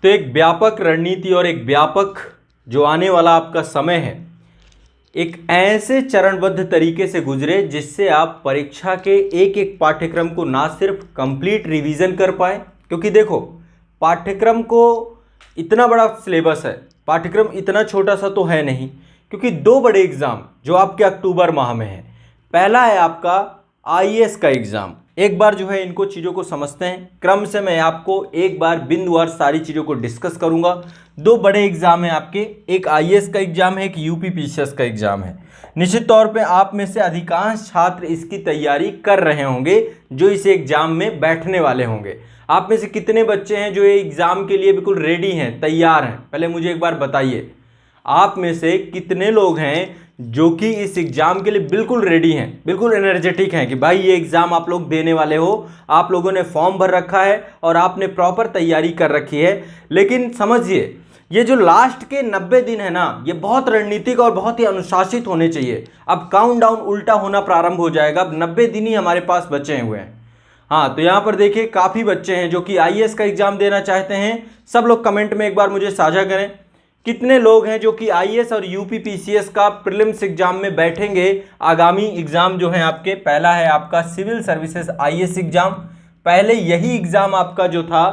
तो एक व्यापक रणनीति और एक व्यापक जो आने वाला आपका समय है, एक ऐसे चरणबद्ध तरीके से गुजरे जिससे आप परीक्षा के एक एक पाठ्यक्रम को ना सिर्फ कंप्लीट रिवीजन कर पाए, क्योंकि देखो पाठ्यक्रम को इतना बड़ा सिलेबस है, पाठ्यक्रम इतना छोटा सा तो है नहीं, क्योंकि दो बड़े एग्ज़ाम जो आपके अक्टूबर माह में है। पहला है आपका आईएएस का एग्ज़ाम। एक बार जो है इनको चीज़ों को समझते हैं, क्रम से मैं आपको एक बार बिंदुवार सारी चीज़ों को डिस्कस करूंगा। दो बड़े एग्ज़ाम हैं आपके, एक आईएएस का एग्ज़ाम है, एक यूपी पीसीएस का एग्ज़ाम है। निश्चित तौर पे आप में से अधिकांश छात्र इसकी तैयारी कर रहे होंगे जो इस एग्ज़ाम में बैठने वाले होंगे। आप में से कितने बच्चे हैं जो ये एग्ज़ाम के लिए बिल्कुल रेडी हैं, तैयार हैं? पहले मुझे एक बार बताइए, आप में से कितने लोग हैं जो कि इस एग्ज़ाम के लिए बिल्कुल रेडी हैं, बिल्कुल एनर्जेटिक हैं कि भाई ये एग्ज़ाम आप लोग देने वाले हो, आप लोगों ने फॉर्म भर रखा है और आपने प्रॉपर तैयारी कर रखी है। लेकिन समझिए, ये जो लास्ट के 90 दिन है ना, ये बहुत रणनीतिक और बहुत ही अनुशासित होने चाहिए। अब काउंटडाउन उल्टा होना प्रारंभ हो जाएगा। अब 90 दिन ही हमारे पास बचे हुए हैं। हाँ, तो यहाँ पर देखिए काफ़ी बच्चे हैं जो कि आईएएस का एग्ज़ाम देना चाहते हैं। सब लोग कमेंट में एक बार मुझे साझा करें, कितने लोग हैं जो कि आईएएस और यूपी पीसीएस का प्रीलिम्स एग्जाम में बैठेंगे। आगामी एग्जाम जो है आपके, पहला है आपका सिविल सर्विसेज आईएएस एग्जाम। पहले यही एग्जाम आपका जो था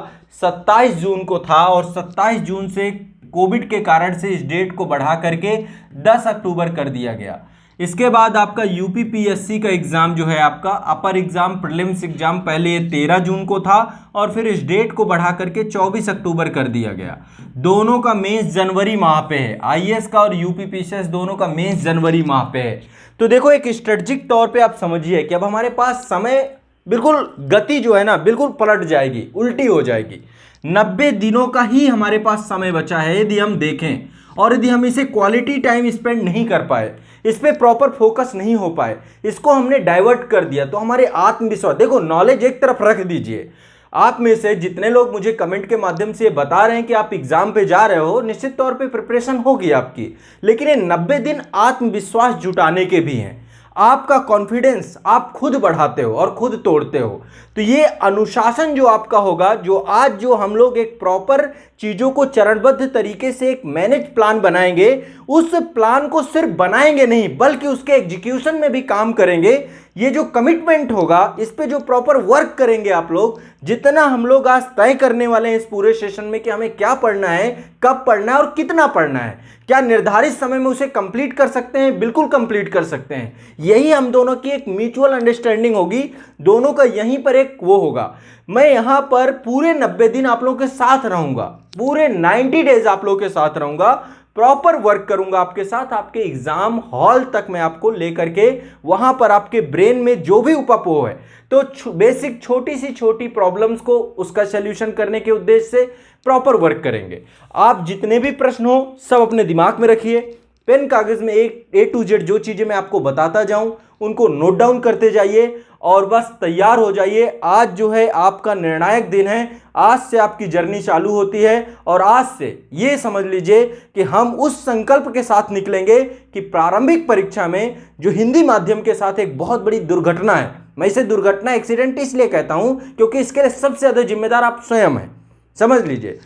27 जून को था और 27 जून से कोविड के कारण से इस डेट को बढ़ा करके 10 अक्टूबर कर दिया गया। इसके बाद आपका यूपी पीएससी का एग्जाम जो है आपका अपर एग्जाम प्रीलिम्स एग्जाम, पहले ये 13 जून को था और फिर इस डेट को बढ़ा करके 24 अक्टूबर कर दिया गया। दोनों का मेंस जनवरी माह पे है, आईएएस का और यूपी पीसीएस दोनों का मेंस जनवरी माह पे है। तो देखो एक स्ट्रेटजिक तौर पे आप समझिए कि अब हमारे पास समय बिल्कुल, गति जो है ना बिल्कुल पलट जाएगी, उल्टी हो जाएगी। 90 दिनों का ही हमारे पास समय बचा है। यदि हम देखें और यदि हम इसे क्वालिटी टाइम स्पेंड नहीं कर पाए, इस पर प्रॉपर फोकस नहीं हो पाए, इसको हमने डाइवर्ट कर दिया, तो हमारे आत्मविश्वास, देखो नॉलेज एक तरफ रख दीजिए। आप में से जितने लोग मुझे कमेंट के माध्यम से बता रहे हैं कि आप एग्जाम पे जा रहे हो, निश्चित तौर पे प्रिपरेशन होगी आपकी, लेकिन ये 90 दिन आत्मविश्वास जुटाने के भी हैं। आपका कॉन्फिडेंस आप खुद बढ़ाते हो और खुद तोड़ते हो। तो ये अनुशासन जो आपका होगा, जो आज जो हम लोग एक प्रॉपर चीज़ों को चरणबद्ध तरीके से एक मैनेज प्लान बनाएंगे, उस प्लान को सिर्फ बनाएंगे नहीं बल्कि उसके एग्जीक्यूशन में भी काम करेंगे। ये जो कमिटमेंट होगा, इस पे जो प्रॉपर वर्क करेंगे आप लोग, जितना हम लोग आज तय करने वाले हैं इस पूरे सेशन में कि हमें क्या पढ़ना है, कब पढ़ना है और कितना पढ़ना है, क्या निर्धारित समय में उसे कंप्लीट कर सकते हैं? बिल्कुल कंप्लीट कर सकते हैं। यही हम दोनों की एक म्यूचुअल अंडरस्टैंडिंग होगी, दोनों का यहीं पर एक वो होगा। मैं यहां पर पूरे 90 दिन आप लोगों के साथ रहूंगा, पूरे 90 डेज आप लोगों के साथ रहूंगा, प्रॉपर वर्क करूंगा आपके साथ। आपके एग्जाम हॉल तक मैं आपको लेकर के वहां पर आपके ब्रेन में जो भी उपपो है, तो बेसिक छोटी सी छोटी प्रॉब्लम्स को उसका सॉल्यूशन करने के उद्देश्य से प्रॉपर वर्क करेंगे। आप जितने भी प्रश्न हो सब अपने दिमाग में रखिए, पेन कागज में A to Z जो चीजें मैं आपको बताता जाऊं उनको नोट डाउन करते जाइए और बस तैयार हो जाइए। आज जो है आपका निर्णायक दिन है, आज से आपकी जर्नी चालू होती है और आज से ये समझ लीजिए कि हम उस संकल्प के साथ निकलेंगे कि प्रारंभिक परीक्षा में जो हिंदी माध्यम के साथ एक बहुत बड़ी दुर्घटना है, मैं इसे दुर्घटना एक्सीडेंट इसलिए कहता हूं क्योंकि इसके लिए सबसे ज्यादा जिम्मेदार आप स्वयं हैं। समझ लीजिए,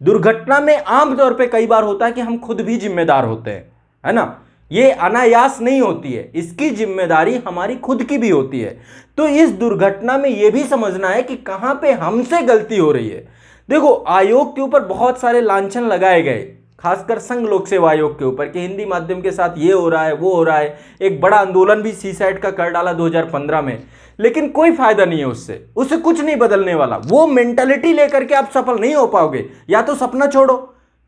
दुर्घटना में आमतौर पर कई बार होता है कि हम खुद भी जिम्मेदार होते हैं, है ना, ये अनायास नहीं होती है, इसकी जिम्मेदारी हमारी खुद की भी होती है। तो इस दुर्घटना में यह भी समझना है कि कहां पे हमसे गलती हो रही है। देखो आयोग के ऊपर बहुत सारे लांछन लगाए गए, खासकर संघ लोक सेवा आयोग के ऊपर कि हिंदी माध्यम के साथ ये हो रहा है वो हो रहा है। एक बड़ा आंदोलन भी सीसैट का कर डाला 2015 में, लेकिन कोई फायदा नहीं है उससे कुछ नहीं बदलने वाला। वो मेंटालिटी लेकर के आप सफल नहीं हो पाओगे। या तो सपना छोड़ो,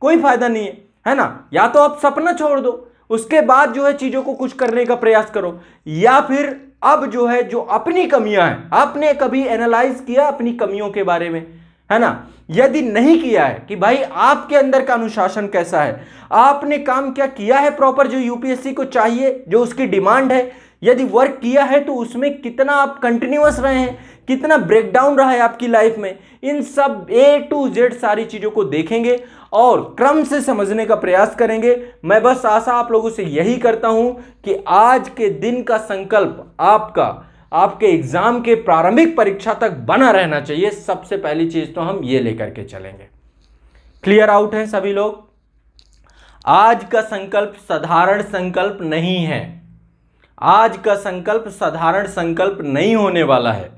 कोई फायदा नहीं है ना, या तो आप सपना छोड़ दो, उसके बाद जो है चीजों को कुछ करने का प्रयास करो, या फिर अब जो है जो अपनी कमियां हैं, आपने कभी एनालाइज किया अपनी कमियों के बारे में, है ना? यदि नहीं किया है कि भाई आपके अंदर का अनुशासन कैसा है, आपने काम क्या किया है प्रॉपर जो यूपीएससी को चाहिए, जो उसकी डिमांड है, यदि वर्क किया है तो उसमें कितना आप कंटिन्यूअस रहे हैं, कितना ब्रेकडाउन रहा है आपकी लाइफ में, इन सब A to Z सारी चीजों को देखेंगे और क्रम से समझने का प्रयास करेंगे। मैं बस आशा आप लोगों से यही करता हूं कि आज के दिन का संकल्प आपका आपके एग्जाम के प्रारंभिक परीक्षा तक बना रहना चाहिए। सबसे पहली चीज तो हम ये लेकर के चलेंगे। क्लियर आउट है सभी लोग? आज का संकल्प साधारण संकल्प नहीं है, आज का संकल्प साधारण संकल्प नहीं होने वाला है।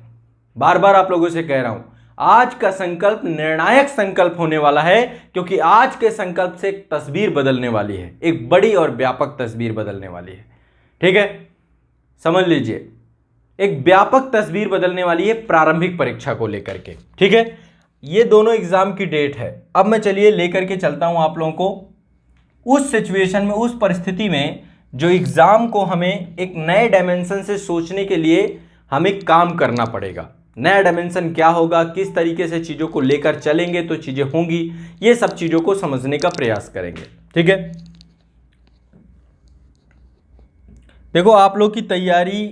बार बार आप लोगों से कह रहा हूं, आज का संकल्प निर्णायक संकल्प होने वाला है, क्योंकि आज के संकल्प से एक तस्वीर बदलने वाली है, एक बड़ी और व्यापक तस्वीर बदलने वाली है। ठीक है, समझ लीजिए, एक व्यापक तस्वीर बदलने वाली है प्रारंभिक परीक्षा को लेकर के। ठीक है, ये दोनों एग्जाम की डेट है। अब मैं चलिए लेकर के चलता हूं आप लोगों को उस सिचुएशन में, उस परिस्थिति में जो एग्जाम को हमें एक नए डायमेंशन से सोचने के लिए हमें काम करना पड़ेगा। नया डायमेंशन क्या होगा, किस तरीके से चीज़ों को लेकर चलेंगे तो चीज़ें होंगी, ये सब चीज़ों को समझने का प्रयास करेंगे। ठीक है, देखो आप लोग की तैयारी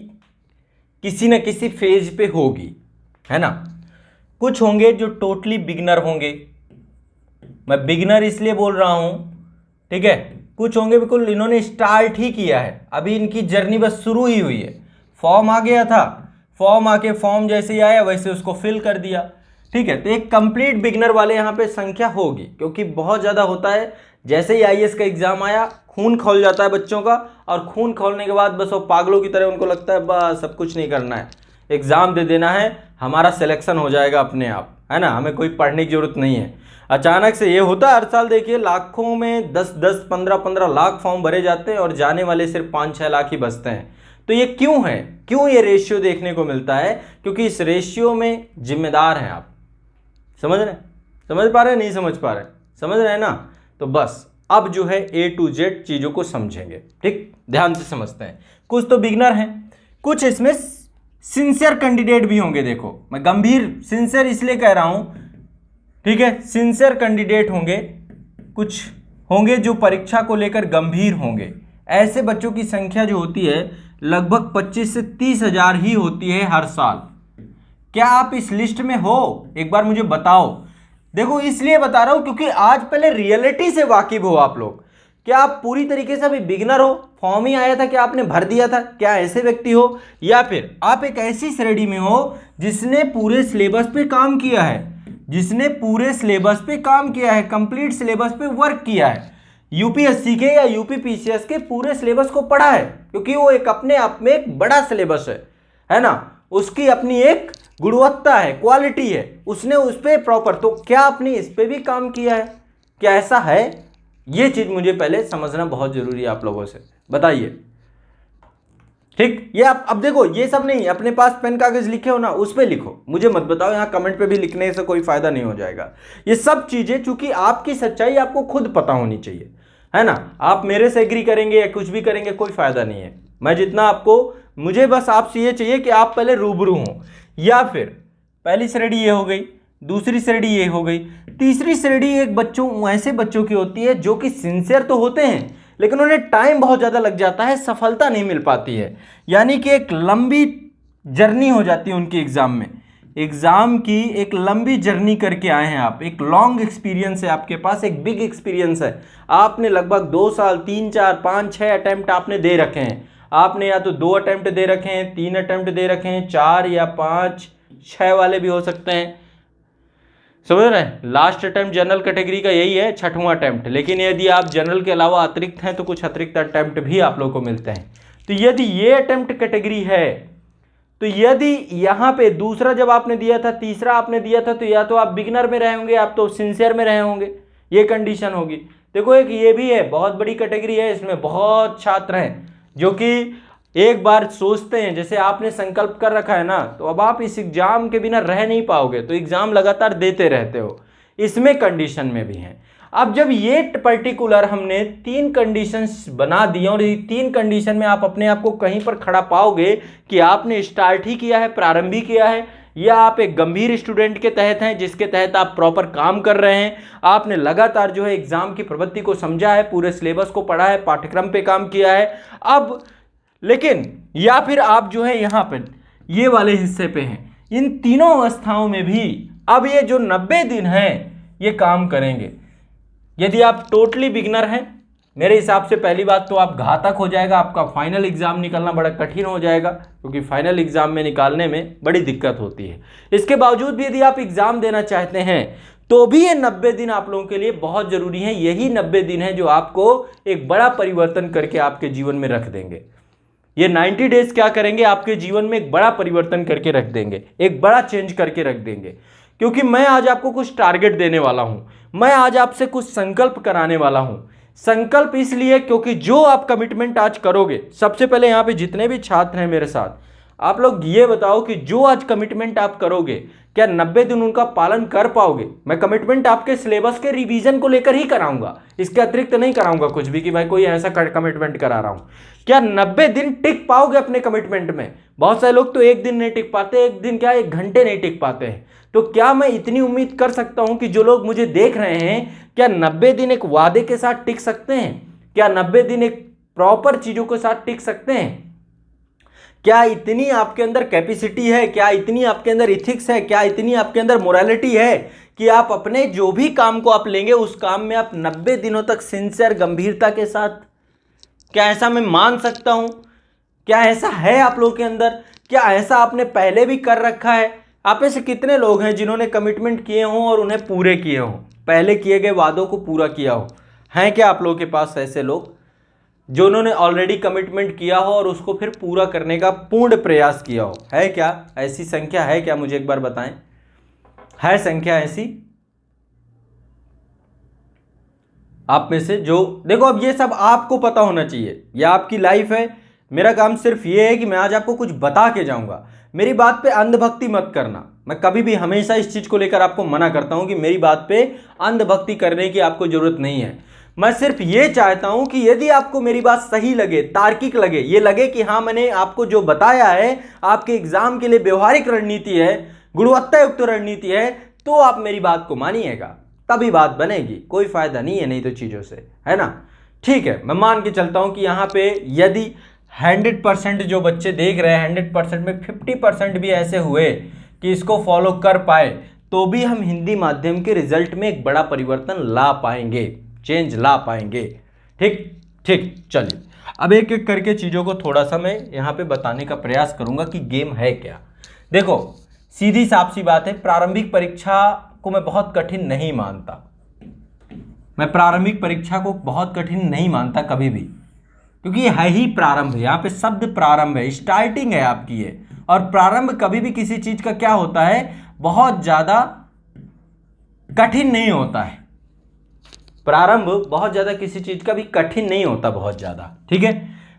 किसी न किसी फेज पे होगी, है ना। कुछ होंगे जो टोटली बिगिनर होंगे, मैं बिगिनर इसलिए बोल रहा हूं, ठीक है। कुछ होंगे बिल्कुल इन्होंने स्टार्ट ही किया है, अभी इनकी जर्नी बस शुरू ही हुई है। फॉर्म आ गया था, फॉर्म आके फॉर्म जैसे ही आया वैसे उसको फिल कर दिया। ठीक है, तो एक कंप्लीट बिगिनर वाले यहाँ पे संख्या होगी, क्योंकि बहुत ज़्यादा होता है। जैसे ही आईएएस का एग्जाम आया खून खोल जाता है बच्चों का, और खून खोलने के बाद बस वो पागलों की तरह उनको लगता है बस सब कुछ नहीं करना है, एग्ज़ाम दे देना है, हमारा सिलेक्शन हो जाएगा अपने आप, है ना, हमें कोई पढ़ने की जरूरत नहीं है। अचानक से ये होता है हर साल, देखिए लाखों में 10-10, 15-15 लाख फॉर्म भरे जाते हैं और जाने वाले सिर्फ 5-6 लाख ही बचते हैं। तो ये क्यों है, क्यों ये रेशियो देखने को मिलता है? क्योंकि इस रेशियो में जिम्मेदार हैं आप। समझ रहे, समझ पा रहे, नहीं समझ पा रहे, समझ रहे हैं ना। तो बस अब जो है A to Z चीज़ों को समझेंगे। ठीक, ध्यान से समझते हैं। कुछ तो बिगनर हैं, कुछ इसमें सिंसियर कैंडिडेट भी होंगे। देखो मैं गंभीर सिंसियर इसलिए कह रहा हूं, ठीक है, सिंसियर कैंडिडेट होंगे, कुछ होंगे जो परीक्षा को लेकर गंभीर होंगे। ऐसे बच्चों की संख्या जो होती है लगभग 25 से 30 हजार ही होती है हर साल। क्या आप इस लिस्ट में हो? एक बार मुझे बताओ। देखो इसलिए बता रहा हूं क्योंकि आज पहले रियलिटी से वाकिफ हो आप लोग। क्या आप पूरी तरीके से अभी बिगिनर हो, फॉर्म ही आया था क्या आपने भर दिया था, क्या ऐसे व्यक्ति हो, या फिर आप एक ऐसी श्रेणी में हो जिसने पूरे सिलेबस पे काम किया है, जिसने पूरे सिलेबस पे काम किया है, कंप्लीट सिलेबस पे वर्क किया है, यूपीएससी के या यूपीपीसीएस के पूरे सिलेबस को पढ़ा है, क्योंकि वो एक अपने आप में एक बड़ा सिलेबस है ना, उसकी अपनी एक गुणवत्ता है, क्वालिटी है, उसने उस पर प्रॉपर। तो क्या आपने इस पे भी काम किया है? क्या ऐसा है? ये चीज मुझे पहले समझना बहुत जरूरी है आप लोगों से, बताइए। ठीक, ये आप अब देखो, ये सब नहीं, अपने पास पेन कागज लिखे हो ना, उस पे लिखो, मुझे मत बताओ यहाँ कमेंट पे भी लिखने से कोई फायदा नहीं हो जाएगा। ये सब चीजें चूंकि आपकी सच्चाई आपको खुद पता होनी चाहिए, है ना। आप मेरे से एग्री करेंगे या कुछ भी करेंगे, कोई फायदा नहीं है। मैं जितना आपको, मुझे बस आपसे ये चाहिए कि आप पहले रूबरू हों। या फिर पहली श्रेणी ये हो गई, दूसरी श्रेणी ये हो गई, तीसरी श्रेणी एक बच्चों, ऐसे बच्चों की होती है जो कि सिंसियर तो होते हैं लेकिन उन्हें टाइम बहुत ज़्यादा लग जाता है, सफलता नहीं मिल पाती है, यानी कि एक लंबी जर्नी हो जाती है उनकी एग्ज़ाम में। एग्ज़ाम की एक लंबी जर्नी करके आए हैं आप, एक लॉन्ग एक्सपीरियंस है आपके पास, एक बिग एक्सपीरियंस है। आपने लगभग 2 साल, 3, 4, 5, 6 अटैम्प्ट आपने दे रखे हैं। आपने या तो 2 अटैम्प्ट दे रखे हैं, 3 अटैम्प्ट दे रखे हैं, 4 या 5, 6 वाले भी हो सकते हैं, समझ रहे हैं। लास्ट अटैम्प्ट जनरल कैटेगरी का यही है, 6वां अटैम्प्ट। लेकिन यदि आप जनरल के अलावा अतिरिक्त हैं तो कुछ अतिरिक्त अटैम्प्ट भी आप लोग को मिलते हैं। तो यदि ये अटैम्प्ट कैटेगरी है, तो यदि यहाँ पे दूसरा जब आपने दिया था, तीसरा आपने दिया था, तो या तो आप बिगिनर में रहे होंगे, आप तो सिंसियर में रहे होंगे, ये कंडीशन होगी। देखो एक ये भी है, बहुत बड़ी कैटेगरी है, इसमें बहुत छात्र हैं जो कि एक बार सोचते हैं, जैसे आपने संकल्प कर रखा है ना, तो अब आप इस एग्जाम के बिना रह नहीं पाओगे, तो एग्जाम लगातार देते रहते हो, इसमें कंडीशन में भी हैं। अब जब ये पर्टिकुलर हमने 3 कंडीशंस बना दी और ये 3 कंडीशन में आप अपने आप को कहीं पर खड़ा पाओगे कि आपने स्टार्ट ही किया है, प्रारंभ ही किया है, या आप एक गंभीर स्टूडेंट के तहत हैं जिसके तहत आप प्रॉपर काम कर रहे हैं, आपने लगातार जो है एग्जाम की प्रवृत्ति को समझा है, पूरे सिलेबस को पढ़ा है, पाठ्यक्रम पे काम किया है। अब लेकिन या फिर आप जो है यहाँ पर ये वाले हिस्से पे हैं, इन तीनों अवस्थाओं में भी अब ये जो 90 दिन हैं ये काम करेंगे। यदि आप टोटली बिगिनर हैं, मेरे हिसाब से पहली बात तो आप घातक हो जाएगा, आपका फाइनल एग्जाम निकालना बड़ा कठिन हो जाएगा, क्योंकि फाइनल एग्जाम में निकालने में बड़ी दिक्कत होती है। इसके बावजूद भी यदि आप एग्जाम देना चाहते हैं तो भी ये 90 दिन आप लोगों के लिए बहुत जरूरी है। यही 90 दिन है जो आपको एक बड़ा परिवर्तन करके आपके जीवन में रख देंगे। ये 90 डेज क्या करेंगे, आपके जीवन में एक बड़ा परिवर्तन करके रख देंगे, एक बड़ा चेंज करके रख देंगे। क्योंकि मैं आज आपको कुछ टारगेट देने वाला हूं, मैं आज आपसे कुछ संकल्प कराने वाला हूं। संकल्प इसलिए क्योंकि जो आप कमिटमेंट आज करोगे, सबसे पहले यहां पे जितने भी छात्र हैं मेरे साथ, आप लोग ये बताओ कि जो आज कमिटमेंट आप करोगे, क्या 90 दिन उनका पालन कर पाओगे? मैं कमिटमेंट आपके सिलेबस के रिवीजन को लेकर ही कराऊंगा, इसके अतिरिक्त नहीं कराऊंगा कुछ भी कि भाई कोई ऐसा कमिटमेंट करा रहा हूं। क्या 90 दिन टिक पाओगे अपने कमिटमेंट में? बहुत सारे लोग तो एक दिन नहीं टिक पाते, एक दिन क्या, एक घंटे नहीं टिक पाते हैं। तो क्या मैं इतनी उम्मीद कर सकता हूं कि जो लोग मुझे देख रहे हैं, क्या 90 दिन एक वादे के साथ टिक सकते हैं? क्या 90 दिन एक प्रॉपर चीजों के साथ टिक सकते हैं? क्या इतनी आपके अंदर कैपेसिटी है, क्या इतनी आपके अंदर इथिक्स है, क्या इतनी आपके अंदर मोरालिटी है कि आप अपने जो भी काम को आप लेंगे उस काम में आप 90 दिनों तक सिंसियर गंभीरता के साथ, क्या ऐसा मैं मान सकता हूं? क्या ऐसा है आप लोगों के अंदर? क्या ऐसा आपने पहले भी कर रखा है? आप ऐसे कितने लोग हैं जिन्होंने कमिटमेंट किए हों और उन्हें पूरे किए हों, पहले किए गए वादों को पूरा किया हो? हैं क्या आप लोगों के पास ऐसे लोग जो उन्होंने ऑलरेडी कमिटमेंट किया हो और उसको फिर पूरा करने का पूर्ण प्रयास किया हो? है क्या ऐसी संख्या? है क्या? मुझे एक बार बताएं, है संख्या ऐसी आप में से जो, देखो अब ये सब आपको पता होना चाहिए, यह आपकी लाइफ है। मेरा काम सिर्फ ये है कि मैं आज आपको कुछ बता के जाऊंगा। मेरी बात पे अंधभक्ति मत करना। मैं कभी भी हमेशा इस चीज को लेकर आपको मना करता हूं कि मेरी बात पे अंधभक्ति करने की आपको जरूरत नहीं है। मैं सिर्फ ये चाहता हूं कि यदि आपको मेरी बात सही लगे, तार्किक लगे, ये लगे कि हाँ मैंने आपको जो बताया है आपके एग्जाम के लिए व्यवहारिक रणनीति है, गुणवत्ता युक्त रणनीति है, तो आप मेरी बात को मानिएगा, तभी बात बनेगी। कोई फायदा नहीं है नहीं तो चीजों से, है ना? ठीक है, मैं मान के चलता हूं कि यहाँ पे यदि 100% जो बच्चे देख रहे हैं, 100% में 50% भी ऐसे हुए कि इसको फॉलो कर पाए, तो भी हम हिंदी माध्यम के रिजल्ट में एक बड़ा परिवर्तन ला पाएंगे, चेंज ला पाएंगे। ठीक ठीक, चलिए अब एक एक करके चीज़ों को थोड़ा सा मैं यहाँ पे बताने का प्रयास करूँगा कि गेम है क्या। देखो सीधी साफ सी बात है, प्रारंभिक परीक्षा को मैं बहुत कठिन नहीं मानता। मैं प्रारंभिक परीक्षा को बहुत कठिन नहीं मानता कभी भी, क्योंकि ये है ही प्रारंभ। यहाँ पे शब्द प्रारंभ है, स्टार्टिंग है आपकी ये। और प्रारंभ कभी भी किसी चीज का क्या होता है, बहुत ज्यादा कठिन नहीं होता है। प्रारंभ बहुत ज्यादा किसी चीज का भी कठिन नहीं होता, बहुत ज्यादा। ठीक है,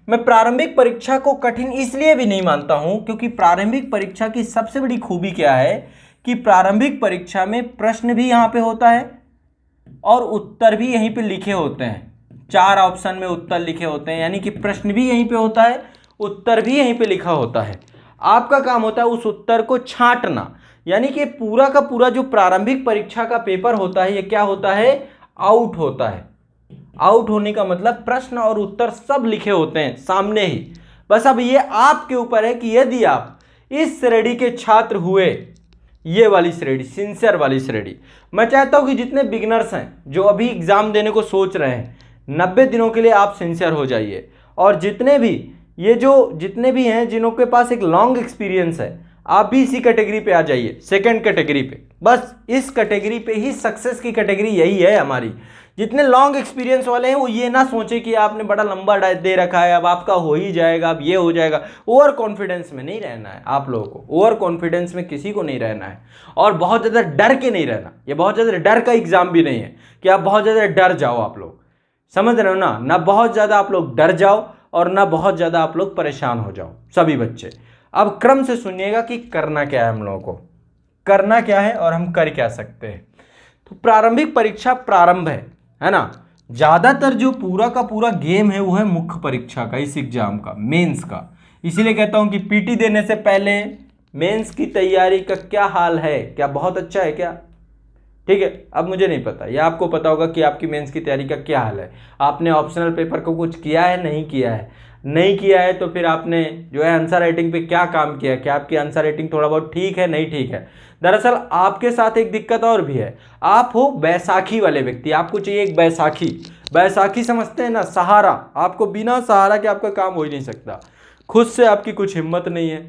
मैं प्रारंभिक परीक्षा को कठिन इसलिए भी नहीं मानता हूं क्योंकि प्रारंभिक परीक्षा की सबसे बड़ी खूबी क्या है कि प्रारंभिक परीक्षा में प्रश्न भी यहाँ पे होता है और उत्तर भी यहीं पे लिखे होते हैं। 4 ऑप्शन में उत्तर लिखे होते हैं, यानी कि प्रश्न भी यहीं पे होता है, उत्तर भी यहीं पे लिखा होता है। आपका काम होता है उस उत्तर को छांटना, यानी कि पूरा का पूरा जो प्रारंभिक परीक्षा का पेपर होता है ये क्या होता है, आउट होता है। आउट होने का मतलब प्रश्न और उत्तर सब लिखे होते हैं सामने ही। बस अब ये आपके ऊपर है कि यदि आप इस श्रेणी के छात्र हुए, ये वाली श्रेणी, सिंसियर वाली श्रेणी, मैं चाहता हूं कि जितने बिगिनर्स हैं जो अभी एग्जाम देने को सोच रहे हैं, 90 दिनों के लिए आप सिंसियर हो जाइए। और जितने भी हैं जिनके पास एक लॉन्ग एक्सपीरियंस है, आप भी इसी कैटेगरी पे आ जाइए, सेकंड कैटेगरी पे। बस इस कैटेगरी पे ही सक्सेस की कैटेगरी यही है हमारी। जितने लॉन्ग एक्सपीरियंस वाले हैं वो ये ना सोचे कि आपने बड़ा लंबा दे रखा है, अब आपका हो ही जाएगा, अब ये हो जाएगा। ओवर कॉन्फिडेंस में नहीं रहना है आप लोगों को, ओवर कॉन्फिडेंस में किसी को नहीं रहना है, और बहुत ज़्यादा डर के नहीं रहना। ये बहुत ज़्यादा डर का एग्जाम भी नहीं है कि आप बहुत ज़्यादा डर जाओ। आप लोग समझ रहे हो ना, ना बहुत ज़्यादा आप लोग डर जाओ और ना बहुत ज़्यादा आप लोग परेशान हो जाओ, सभी बच्चे। अब क्रम से सुनिएगा कि करना क्या है, हम लोगों को करना क्या है और हम कर क्या सकते हैं। तो प्रारंभिक परीक्षा प्रारंभ है ना। ज़्यादातर जो पूरा का पूरा गेम है वो है मुख्य परीक्षा का, इस एग्जाम का, मेंस का। इसीलिए कहता हूं कि पीटी देने से पहले मेंस की तैयारी का क्या हाल है, क्या बहुत अच्छा है क्या? ठीक है, अब मुझे नहीं पता, या आपको पता होगा कि आपकी मेंस की तैयारी का क्या हाल है। आपने ऑप्शनल पेपर को कुछ किया है, नहीं किया है? नहीं किया है तो फिर आपने जो है आंसर राइटिंग पे क्या काम किया? क्या आपकी आंसर राइटिंग थोड़ा बहुत ठीक है, नहीं ठीक है? दरअसल आपके साथ एक दिक्कत और भी है, आप हो बैसाखी वाले व्यक्ति। आपको चाहिए एक बैसाखी समझते हैं ना, सहारा। आपको बिना सहारा के आपका काम हो ही नहीं सकता। खुद से आपकी कुछ हिम्मत नहीं है,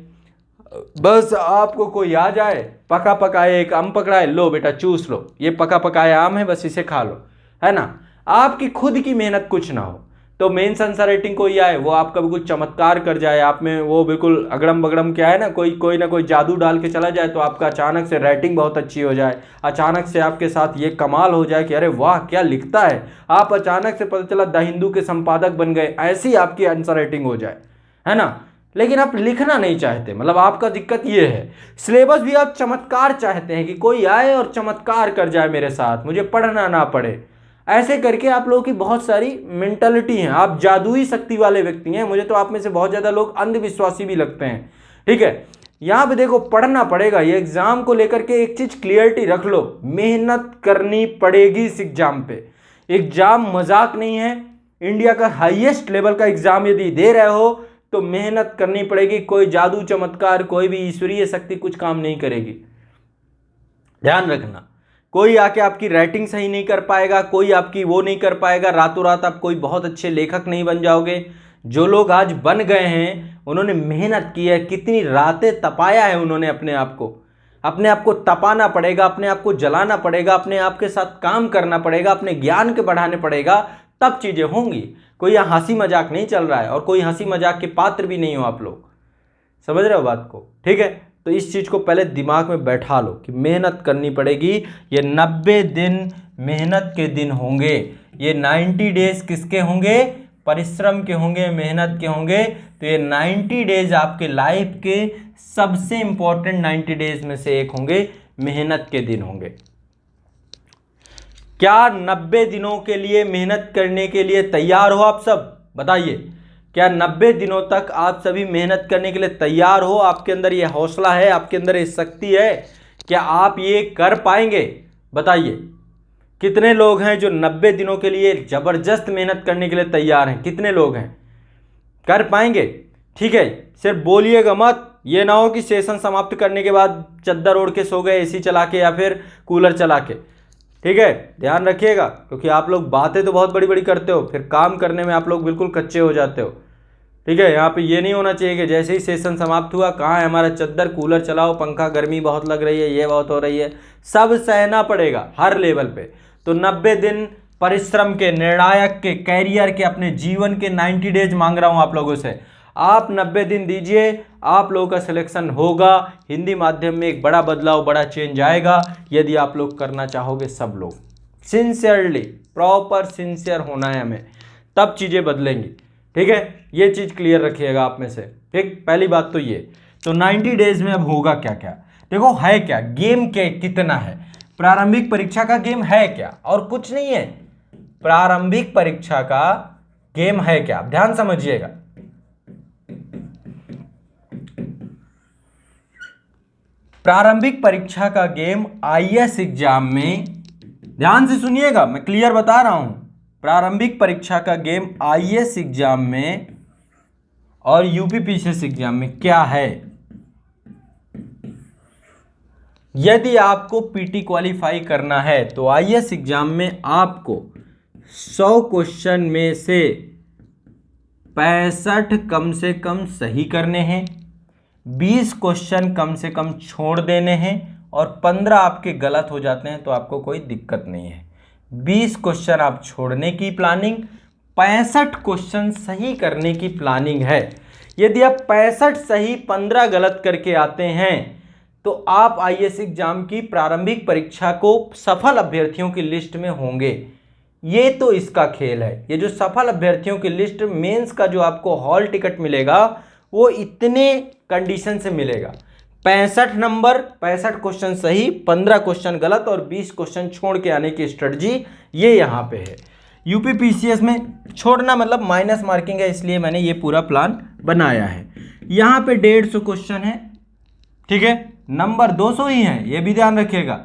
बस आपको कोई आ जाए, पका पकाए एक आम पकड़ाए, लो बेटा चूस लो, ये पका पकाया आम है, बस इसे खा लो, है ना, आपकी खुद की मेहनत कुछ ना हो, तो मेंस आंसर राइटिंग कोई आए, वो आपका बिल्कुल चमत्कार कर जाए, आप में वो बिल्कुल अगड़म बगड़म क्या है ना, कोई ना कोई जादू डाल के चला जाए, तो आपका अचानक से राइटिंग बहुत अच्छी हो जाए, अचानक से आपके साथ ये कमाल हो जाए कि अरे वाह क्या लिखता है, आप अचानक से पता चला द हिंदू के संपादक बन गए, ऐसी आपकी आंसर राइटिंग हो जाए, है ना। लेकिन आप लिखना नहीं चाहते, मतलब आपका दिक्कत ये है, सिलेबस भी आप चमत्कार चाहते हैं कि कोई आए और चमत्कार कर जाए मेरे साथ, मुझे पढ़ना ना पड़े, ऐसे करके आप लोगों की बहुत सारी मेंटालिटी हैं, आप जादुई शक्ति वाले व्यक्ति हैं, मुझे तो आप में से बहुत ज़्यादा लोग अंधविश्वासी भी लगते हैं, ठीक है। यहाँ पे देखो पढ़ना पड़ेगा, ये एग्जाम को लेकर के एक चीज़ क्लियरिटी रख लो, मेहनत करनी पड़ेगी इस एग्जाम पे, एग्जाम मजाक नहीं है, इंडिया का हाईएस्ट लेवल का एग्जाम यदि दे रहे हो तो मेहनत करनी पड़ेगी, कोई जादू चमत्कार कोई भी ईश्वरीय शक्ति कुछ काम नहीं करेगी, ध्यान रखना। कोई आके आपकी राइटिंग सही नहीं कर पाएगा, कोई आपकी वो नहीं कर पाएगा, रातों रात आप कोई बहुत अच्छे लेखक नहीं बन जाओगे। जो लोग आज बन गए हैं उन्होंने मेहनत की है, कितनी रातें तपाया है उन्होंने अपने आप को तपाना पड़ेगा, अपने आप को जलाना पड़ेगा, अपने आप के साथ काम करना पड़ेगा, अपने ज्ञान के बढ़ाने पड़ेगा, तब चीज़ें होंगी। कोई यहाँ हंसी मजाक नहीं चल रहा है और कोई हंसी मजाक के पात्र भी नहीं हो आप लोग, समझ रहे हो बात को, ठीक है। तो इस चीज़ को पहले दिमाग में बैठा लो कि मेहनत करनी पड़ेगी, ये 90 दिन मेहनत के दिन होंगे, ये 90 डेज किसके होंगे, परिश्रम के होंगे, मेहनत के होंगे। तो ये 90 डेज आपके लाइफ के सबसे इंपॉर्टेंट 90 डेज में से एक होंगे, मेहनत के दिन होंगे। क्या 90 दिनों के लिए मेहनत करने के लिए तैयार हो आप सब, बताइए, क्या 90 दिनों तक आप सभी मेहनत करने के लिए तैयार हो, आपके अंदर ये हौसला है, आपके अंदर ये शक्ति है, क्या आप ये कर पाएंगे, बताइए। कितने लोग हैं जो 90 दिनों के लिए ज़बरदस्त मेहनत करने के लिए तैयार हैं, कितने लोग हैं, कर पाएंगे, ठीक है। सिर्फ बोलिएगा मत, ये ना हो कि सेशन समाप्त करने के बाद चद्दर ओढ़ के सो गए एसी चला के या फिर कूलर चला के, ठीक है, ध्यान रखिएगा, क्योंकि आप लोग बातें तो बहुत बड़ी बड़ी करते हो, फिर काम करने में आप लोग बिल्कुल कच्चे हो जाते हो, ठीक है। यहाँ पे ये नहीं होना चाहिए कि जैसे ही सेशन समाप्त हुआ कहाँ है हमारा चद्दर, कूलर चलाओ, पंखा, गर्मी बहुत लग रही है, ये बहुत हो रही है, सब सहना पड़ेगा हर लेवल पे। तो 90 दिन परिश्रम के, निर्णायक के, कैरियर के, अपने जीवन के 90 डेज मांग रहा हूँ आप लोगों से, आप 90 दिन दीजिए, आप लोगों का सिलेक्शन होगा, हिंदी माध्यम में एक बड़ा बदलाव, बड़ा चेंज आएगा, यदि आप लोग करना चाहोगे, सब लोग सिंसियरली, प्रॉपर सिंसियर होना है हमें, तब चीज़ें बदलेंगी, ठीक है। ये चीज़ क्लियर रखिएगा आप में से, ठीक। पहली बात तो ये, तो 90 डेज में अब होगा क्या क्या, देखो है क्या गेम, के कितना है, प्रारंभिक परीक्षा का गेम है क्या, और कुछ नहीं है, प्रारंभिक परीक्षा का गेम है क्या, ध्यान समझिएगा। प्रारंभिक परीक्षा का गेम आईएएस एग्जाम में, ध्यान से सुनिएगा, मैं क्लियर बता रहा हूं, प्रारंभिक परीक्षा का गेम आईएएस एग्जाम में और यूपीपीसीएस एग्जाम में क्या है। यदि आपको पीटी क्वालिफाई करना है तो आईएएस एग्जाम में आपको 100 क्वेश्चन में से 65 कम से कम सही करने हैं, 20 क्वेश्चन कम से कम छोड़ देने हैं और 15 आपके गलत हो जाते हैं तो आपको कोई दिक्कत नहीं है। 20 क्वेश्चन आप छोड़ने की प्लानिंग, 65 क्वेश्चन सही करने की प्लानिंग है। यदि आप 65 सही 15 गलत करके आते हैं तो आप आईएएस एग्जाम की प्रारंभिक परीक्षा को सफल अभ्यर्थियों की लिस्ट में होंगे। ये तो इसका खेल है, ये जो सफल अभ्यर्थियों की लिस्ट, मेंस का जो आपको हॉल टिकट मिलेगा वो इतने कंडीशन से मिलेगा, 65 नंबर, 65 क्वेश्चन सही, 15 क्वेश्चन गलत और 20 क्वेश्चन छोड़ के आने की स्ट्रेटजी ये यहाँ पे है। यूपीपीसीएस में छोड़ना मतलब माइनस मार्किंग है, इसलिए मैंने ये पूरा प्लान बनाया है। यहाँ पे 150 क्वेश्चन है, ठीक है, नंबर 200 ही है, ये भी ध्यान रखिएगा।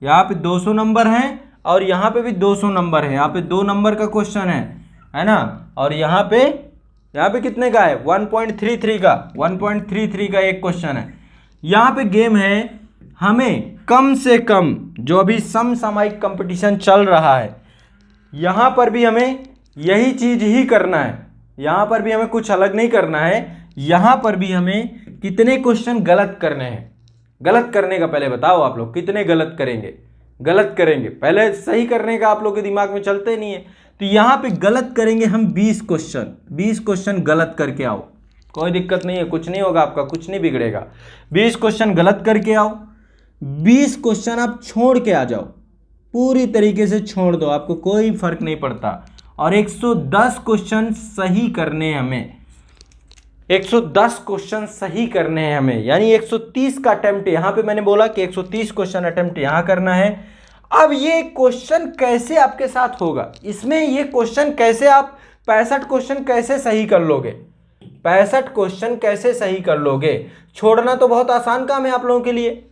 यहाँ पे 200 नंबर हैं और यहाँ पे भी 200 नंबर है, यहाँ पे 2 नंबर का क्वेश्चन है ना, और यहाँ पे कितने का है, 1.33 का, 1.33 का एक क्वेश्चन है। यहाँ पे गेम है, हमें कम से कम जो अभी समसामयिक कंपटीशन चल रहा है यहाँ पर भी हमें यही चीज़ ही करना है, यहाँ पर भी हमें कुछ अलग नहीं करना है, यहाँ पर भी हमें कितने क्वेश्चन गलत करने हैं। गलत करने का पहले बताओ आप लोग, कितने गलत करेंगे? गलत करेंगे, पहले सही करने का आप लोग के दिमाग में चलते नहीं है। तो यहाँ पे गलत करेंगे हम 20 क्वेश्चन। 20 क्वेश्चन गलत करके आओ, कोई दिक्कत नहीं है, कुछ नहीं होगा आपका, कुछ नहीं बिगड़ेगा। 20 क्वेश्चन गलत करके आओ, 20 क्वेश्चन आप छोड़ के आ जाओ, पूरी तरीके से छोड़ दो, आपको कोई फर्क नहीं पड़ता। और 110 क्वेश्चन सही करने हैं हमें, 110 क्वेश्चन सही करने हैं हमें, यानी 130 का अटेम्प्ट। यहां पे मैंने बोला कि 130 क्वेश्चन अटेम्प्ट यहां करना है। अब ये क्वेश्चन कैसे आपके साथ होगा, इसमें ये क्वेश्चन कैसे आप 65 क्वेश्चन कैसे सही कर लोगे? 65 क्वेश्चन कैसे सही कर लोगे? छोड़ना तो बहुत आसान काम है आप लोगों के लिए,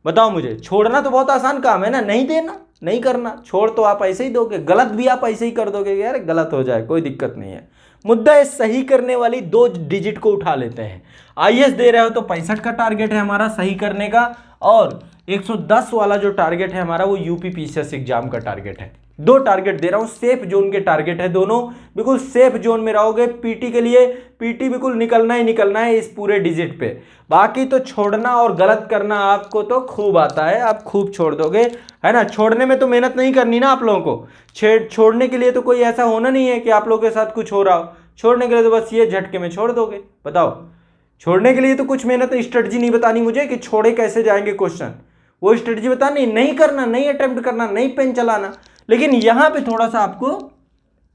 बताओ मुझे, छोड़ना तो बहुत आसान काम है ना, नहीं देना, नहीं करना, छोड़ तो आप ऐसे ही दोगे, गलत भी आप ऐसे ही कर दोगे, यार गलत हो जाए कोई दिक्कत नहीं है। मुद्दा है सही करने वाली 2 डिजिट को उठा लेते हैं। आईएएस दे रहे हो तो 65 का टारगेट है हमारा सही करने का, और 110 वाला जो टारगेट है हमारा वो यूपी पीसीएस एग्जाम का टारगेट है। 2 टारगेट दे रहा हूं, सेफ जोन के टारगेट है दोनों, बिल्कुल सेफ जोन में रहोगे। पीटी के लिए, पीटी बिल्कुल निकलना ही निकलना है इस पूरे डिजिट पे। बाकी तो छोड़ना और गलत करना आपको तो खूब आता है, आप खूब छोड़ दोगे, है ना। छोड़ने में तो मेहनत नहीं करनी ना आप लोगों को, छोड़ने के लिए तो कोई ऐसा होना नहीं है कि आप लोगों के साथ कुछ हो रहा हो। छोड़ने के लिए तो बस ये झटके में छोड़ दोगे। बताओ, छोड़ने के लिए तो कुछ मेहनत, स्ट्रेटजी नहीं बतानी मुझे कि छोड़े कैसे जाएंगे क्वेश्चन, वो स्ट्रेटजी बतानी नहीं, करना नहीं, अटेम्प्ट करना नहीं, पेन चलाना। लेकिन यहां पे थोड़ा सा आपको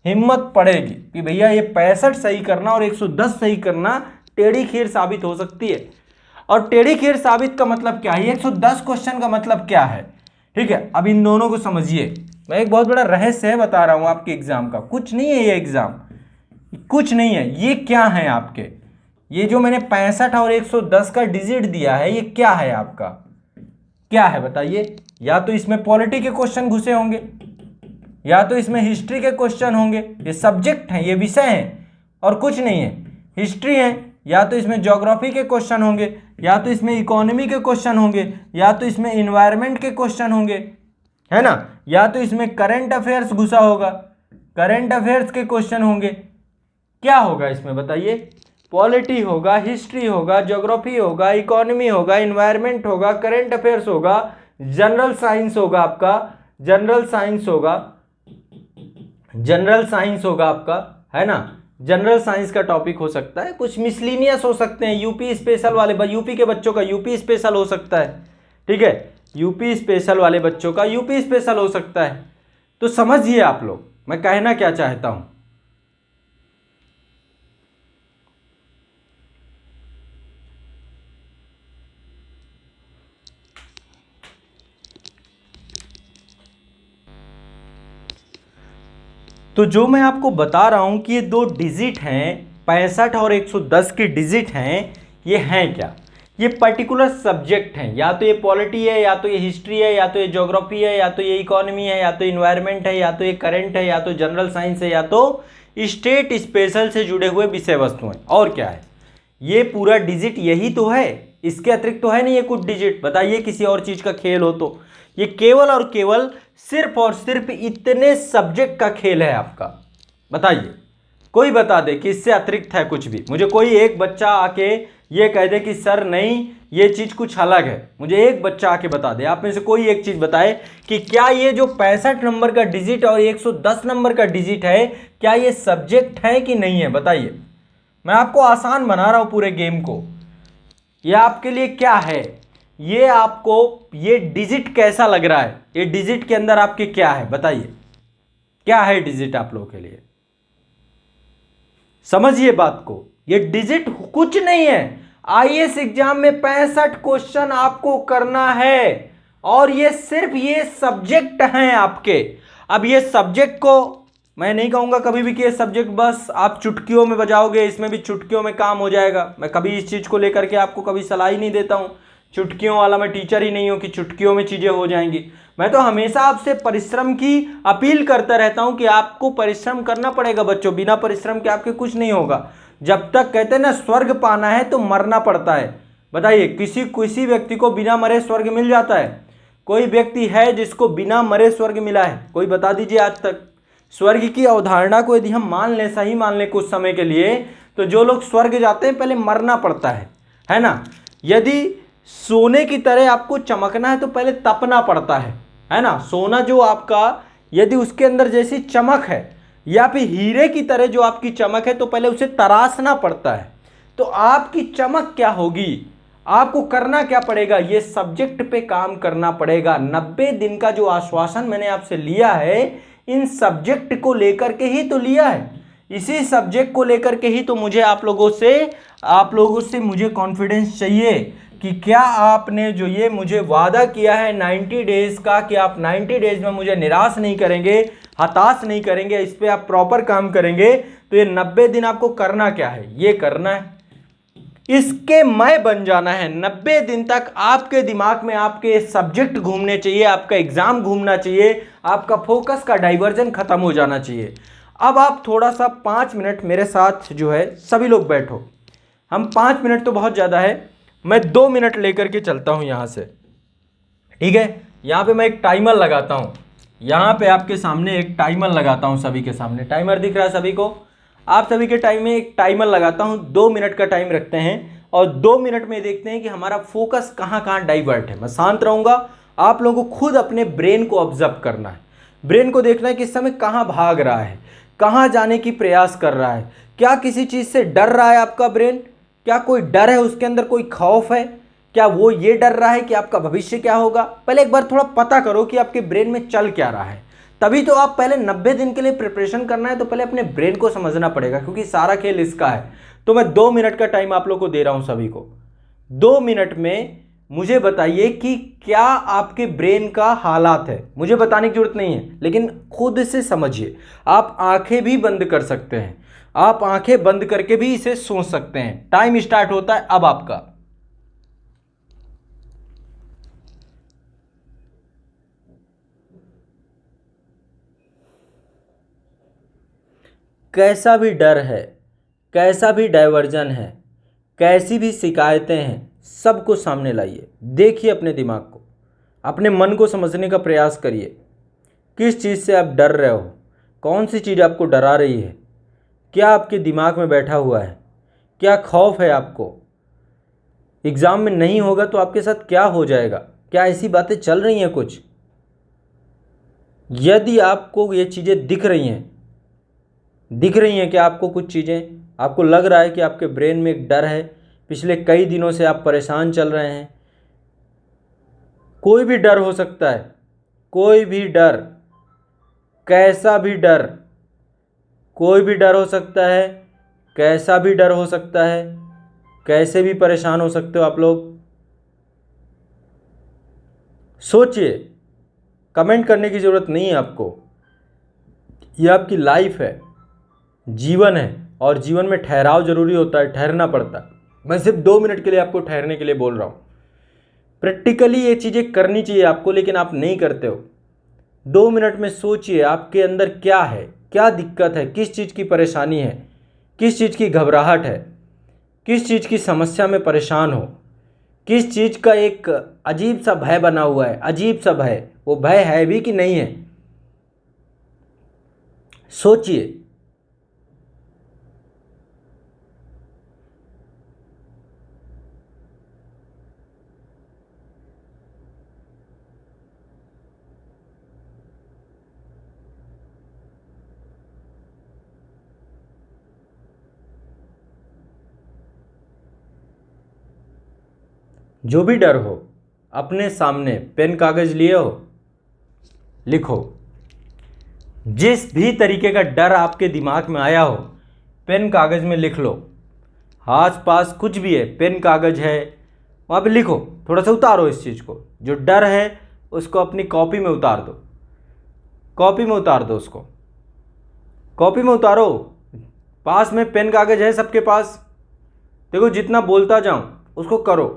हिम्मत पड़ेगी कि भैया ये 65 सही करना और 110 सही करना टेढ़ी खीर साबित हो सकती है। और टेढ़ी खीर साबित का मतलब क्या है, 110 क्वेश्चन का मतलब क्या है, ठीक है। अब इन दोनों को समझिए, मैं एक बहुत बड़ा रहस्य बता रहा हूं आपके एग्जाम का, कुछ नहीं है ये एग्जाम, कुछ नहीं है। ये क्या है आपके, ये जो मैंने 65 और 110 का डिजिट दिया है, ये क्या है आपका, क्या है बताइए? या तो इसमें पॉलिटी के क्वेश्चन घुसे होंगे, या तो इसमें हिस्ट्री के क्वेश्चन होंगे, ये सब्जेक्ट हैं, ये विषय हैं और कुछ नहीं है, हिस्ट्री है। या तो इसमें ज्योग्राफी के क्वेश्चन होंगे, या तो इसमें इकोनॉमी के क्वेश्चन होंगे, या तो इसमें इन्वायरमेंट के क्वेश्चन होंगे, है ना। या तो इसमें करंट अफेयर्स घुसा होगा, करंट अफेयर्स के क्वेश्चन होंगे। क्या होगा इसमें बताइए? पॉलिटी होगा, हिस्ट्री होगा, ज्योग्राफी होगा, इकोनॉमी होगा, इन्वायरमेंट होगा, करंट अफेयर्स होगा, जनरल साइंस होगा आपका, जनरल साइंस होगा, जनरल साइंस होगा आपका, है ना। जनरल साइंस का टॉपिक हो सकता है, कुछ मिसलिनियस हो सकते हैं, यूपी स्पेशल वाले, यूपी के बच्चों का यूपी स्पेशल हो सकता है, ठीक है, यूपी स्पेशल वाले बच्चों का यूपी स्पेशल हो सकता है। तो समझिए आप लोग मैं कहना क्या चाहता हूं। तो जो मैं आपको बता रहा हूं कि ये 2 डिजिट हैं, 65 और 110 के डिजिट हैं, ये हैं क्या? ये पर्टिकुलर सब्जेक्ट हैं, या तो ये पॉलिटी है, या तो ये हिस्ट्री है, या तो ये ज्योग्राफी है, या तो ये इकोनॉमी है, या तो इन्वायरमेंट है, या तो ये करंट है, या तो जनरल साइंस है, या तो स्टेट स्पेशल से जुड़े हुए विषय वस्तु हैं। और क्या है? ये पूरा डिजिट यही तो है, इसके अतिरिक्त तो है नहीं ये कुछ डिजिट। बताइए किसी और चीज का खेल हो तो। ये केवल और केवल सिर्फ और सिर्फ इतने सब्जेक्ट का खेल है आपका। बताइए, कोई बता दे कि इससे अतिरिक्त है कुछ भी। मुझे कोई एक बच्चा आके ये कह दे कि सर नहीं ये चीज कुछ अलग है, मुझे एक बच्चा आके बता दे, आप में से कोई एक चीज बताए कि क्या ये जो 65 नंबर का डिजिट और 110 नंबर का डिजिट है, क्या ये सब्जेक्ट है कि नहीं है? बताइए, मैं आपको आसान बना रहा हूं पूरे गेम को। ये आपके लिए क्या है, ये आपको ये डिजिट कैसा लग रहा है, ये डिजिट के अंदर आपके क्या है? बताइए क्या है डिजिट आप लोगों के लिए? समझिए बात को, ये डिजिट कुछ नहीं है। आईएएस एग्जाम में 65 क्वेश्चन आपको करना है, और ये सिर्फ ये सब्जेक्ट हैं आपके। अब ये सब्जेक्ट को मैं नहीं कहूंगा कभी भी कि ये सब्जेक्ट बस आप चुटकियों में बजाओगे, इसमें भी चुटकियों में काम हो जाएगा। मैं कभी इस चीज को लेकर के आपको कभी सलाह ही नहीं देता हूं, चुटकियों वाला मैं टीचर ही नहीं हूं कि चुटकियों में चीजें हो जाएंगी। मैं तो हमेशा आपसे परिश्रम की अपील करता रहता हूं कि आपको परिश्रम करना पड़ेगा बच्चों, बिना परिश्रम के आपके कुछ नहीं होगा। जब तक कहते हैं ना स्वर्ग पाना है तो मरना पड़ता है। बताइए किसी व्यक्ति को बिना मरे स्वर्ग मिल जाता है? कोई व्यक्ति है जिसको बिना मरे स्वर्ग मिला है? कोई बता दीजिए आज तक। स्वर्ग की अवधारणा को यदि हम मान लें, सही मान लें कुछ समय के लिए, तो जो लोग स्वर्ग जाते हैं पहले मरना पड़ता है है ना। यदि सोने की तरह आपको चमकना है तो पहले तपना पड़ता है ना। सोना जो आपका, यदि उसके अंदर जैसी चमक है, या फिर हीरे की तरह जो आपकी चमक है, तो पहले उसे तराशना पड़ता है। तो आपकी चमक क्या होगी, आपको करना क्या पड़ेगा, ये सब्जेक्ट पे काम करना पड़ेगा। 90 दिन का जो आश्वासन मैंने आपसे लिया है, इन सब्जेक्ट को लेकर के ही तो लिया है। इसी सब्जेक्ट को लेकर के ही तो मुझे आप लोगों से मुझे कॉन्फिडेंस चाहिए कि क्या आपने जो ये मुझे वादा किया है 90 डेज का, कि आप 90 डेज में मुझे निराश नहीं करेंगे, हताश नहीं करेंगे, इस पे आप प्रॉपर काम करेंगे। तो ये 90 दिन आपको करना क्या है, ये करना है, इसके मैं बन जाना है। 90 दिन तक आपके दिमाग में आपके सब्जेक्ट घूमने चाहिए, आपका एग्जाम घूमना चाहिए, आपका फोकस का डाइवर्जन खत्म हो जाना चाहिए। अब आप थोड़ा सा 5 मिनट मेरे साथ जो है सभी लोग बैठो। हम 5 मिनट तो बहुत ज़्यादा है, मैं 2 मिनट लेकर के चलता हूँ यहाँ से, ठीक है। यहाँ पे मैं एक टाइमर लगाता हूँ, यहाँ पे आपके सामने एक टाइमर लगाता हूँ, सभी के सामने टाइमर दिख रहा है सभी को। आप सभी के टाइम में एक टाइमर लगाता हूँ, 2 मिनट का टाइम रखते हैं और 2 मिनट में देखते हैं कि हमारा फोकस कहाँ कहाँ डाइवर्ट है। मैं शांत रहूँगा, आप लोगों को खुद अपने ब्रेन को ऑब्जर्व करना है, ब्रेन को देखना है कि इस समय कहाँ भाग रहा है, कहाँ जाने की प्रयास कर रहा है, क्या किसी चीज़ से डर रहा है आपका ब्रेन, क्या कोई डर है उसके अंदर, कोई खौफ है, क्या वो ये डर रहा है कि आपका भविष्य क्या होगा। पहले एक बार थोड़ा पता करो कि आपके ब्रेन में चल क्या रहा है, तभी तो आप पहले 90 दिन के लिए प्रिपरेशन करना है, तो पहले अपने ब्रेन को समझना पड़ेगा, क्योंकि सारा खेल इसका है। तो मैं 2 मिनट का टाइम आप लोग को दे रहा हूं सभी को। 2 मिनट में मुझे बताइए कि क्या आपके ब्रेन का हालात है। मुझे बताने की जरूरत नहीं है, लेकिन खुद से समझिए। आप आंखें भी बंद कर सकते हैं, आप आंखें बंद करके भी इसे सोच सकते हैं। टाइम स्टार्ट होता है अब आपका। कैसा भी डर है, कैसा भी डाइवर्जन है, कैसी भी शिकायतें हैं, सबको सामने लाइए। देखिए अपने दिमाग को, अपने मन को समझने का प्रयास करिए। किस चीज़ से आप डर रहे हो, कौन सी चीज़ आपको डरा रही है, क्या आपके दिमाग में बैठा हुआ है, क्या खौफ है आपको, एग्ज़ाम में नहीं होगा तो आपके साथ क्या हो जाएगा, क्या ऐसी बातें चल रही हैं कुछ। यदि आपको ये चीज़ें दिख रही हैं कि आपको कुछ चीज़ें, आपको लग रहा है कि आपके ब्रेन में एक डर है, पिछले कई दिनों से आप परेशान चल रहे हैं। कोई भी डर हो सकता है, कोई भी डर, कैसा भी डर, कोई भी डर हो सकता है, कैसा भी डर हो सकता है, कैसे भी परेशान हो सकते हो आप लोग। सोचिए, कमेंट करने की ज़रूरत नहीं है आपको। यह आपकी लाइफ है, जीवन है, और जीवन में ठहराव जरूरी होता है, ठहरना पड़ता है। मैं सिर्फ 2 मिनट के लिए आपको ठहरने के लिए बोल रहा हूँ। प्रैक्टिकली ये चीज़ें करनी चाहिए आपको, लेकिन आप नहीं करते हो। 2 मिनट में सोचिए आपके अंदर क्या है, क्या दिक्कत है, किस चीज़ की परेशानी है, किस चीज़ की घबराहट है, किस चीज़ की समस्या में परेशान हो, किस चीज़ का एक अजीब सा भय बना हुआ है। अजीब सा भय, वो भय है भी कि नहीं है, सोचिए। जो भी डर हो, अपने सामने पेन कागज लिए हो, लिखो। जिस भी तरीके का डर आपके दिमाग में आया हो, पेन कागज में लिख लो। आस पास कुछ भी है, पेन कागज है, वहाँ पे लिखो। थोड़ा सा उतारो इस चीज़ को, जो डर है उसको अपनी कॉपी में उतार दो, कॉपी में उतार दो उसको, कॉपी में उतारो। पास में पेन कागज है सबके पास, देखो जितना बोलता जाऊँ उसको करो,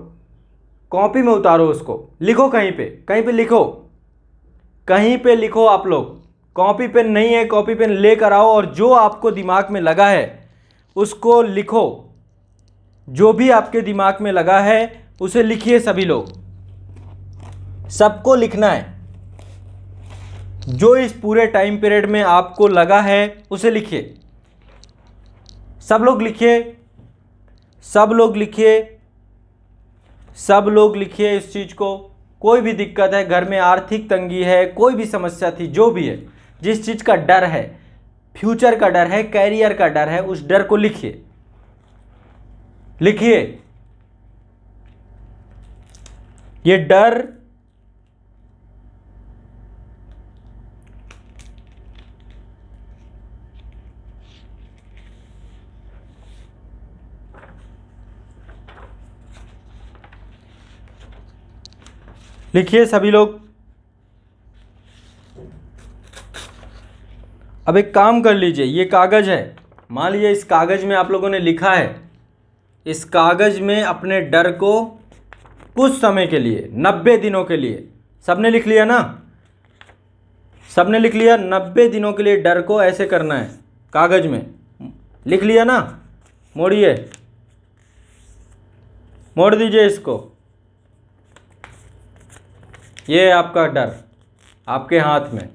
कॉपी में उतारो उसको, लिखो कहीं पे लिखो, कहीं पे लिखो। आप लोग कॉपी पेन नहीं है, कॉपी पेन लेकर आओ, और जो आपको दिमाग में लगा है उसको लिखो। जो भी आपके दिमाग में लगा है उसे लिखिए। सभी लोग, सबको लिखना है। जो इस पूरे टाइम पीरियड में आपको लगा है उसे लिखिए। सब लोग लिखिए, सब लोग लिखिए। सब लोग लिखिए इस चीज़ को। कोई भी दिक्कत है, घर में आर्थिक तंगी है, कोई भी समस्या थी, जो भी है, जिस चीज़ का डर है, फ्यूचर का डर है, कैरियर का डर है, उस डर को लिखिए। लिखिए ये डर लिखिए सभी लोग। अब एक काम कर लीजिए, ये कागज़ है, मान लीजिए इस कागज़ में आप लोगों ने लिखा है, इस कागज़ में अपने डर को कुछ समय के लिए, 90 दिनों के लिए, सबने लिख लिया ना? सबने लिख लिया? 90 दिनों के लिए डर को ऐसे करना है, कागज़ में लिख लिया ना? मोड़िए, मोड़ दीजिए इसको। ये है आपका डर, आपके हाथ में,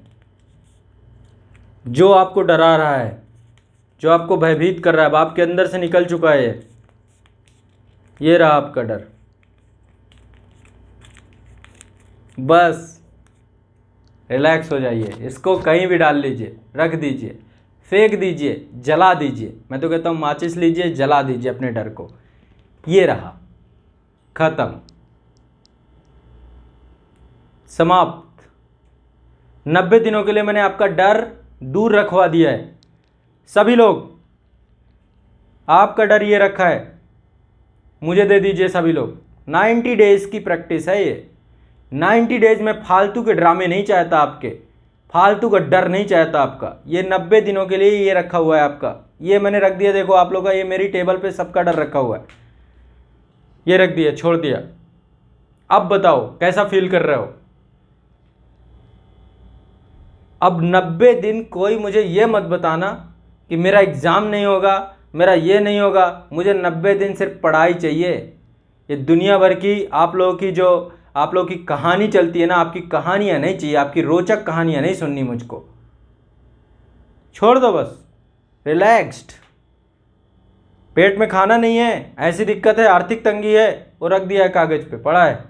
जो आपको डरा रहा है, जो आपको भयभीत कर रहा है, अब आपके अंदर से निकल चुका है ये रहा आपका डर। बस रिलैक्स हो जाइए, इसको कहीं भी डाल लीजिए, रख दीजिए, फेंक दीजिए, जला दीजिए। मैं तो कहता हूँ माचिस लीजिए, जला दीजिए अपने डर को। ये रहा, खत्म, समाप्त। 90 दिनों के लिए मैंने आपका डर दूर रखवा दिया है। सभी लोग आपका डर ये रखा है, मुझे दे दीजिए सभी लोग। 90 डेज की प्रैक्टिस है ये। 90 डेज में फालतू के ड्रामे नहीं चाहता, आपके फालतू का डर नहीं चाहता आपका। ये 90 दिनों के लिए ये रखा हुआ है आपका। ये मैंने रख दिया, देखो आप लोग का, ये मेरी टेबल पे सबका डर रखा हुआ है, ये रख दिया, छोड़ दिया। अब बताओ कैसा फील कर रहे हो? अब 90 दिन कोई मुझे ये मत बताना कि मेरा एग्ज़ाम नहीं होगा, मेरा ये नहीं होगा। मुझे 90 दिन सिर्फ पढ़ाई चाहिए। ये दुनिया भर की आप लोगों की जो आप लोगों की कहानी चलती है ना, आपकी कहानियाँ नहीं चाहिए, आपकी रोचक कहानियाँ नहीं सुननी मुझको। छोड़ दो बस, रिलैक्स्ड। पेट में खाना नहीं है, ऐसी दिक्कत है, आर्थिक तंगी है, वो रख दिया है कागज़ पे, पड़ा है,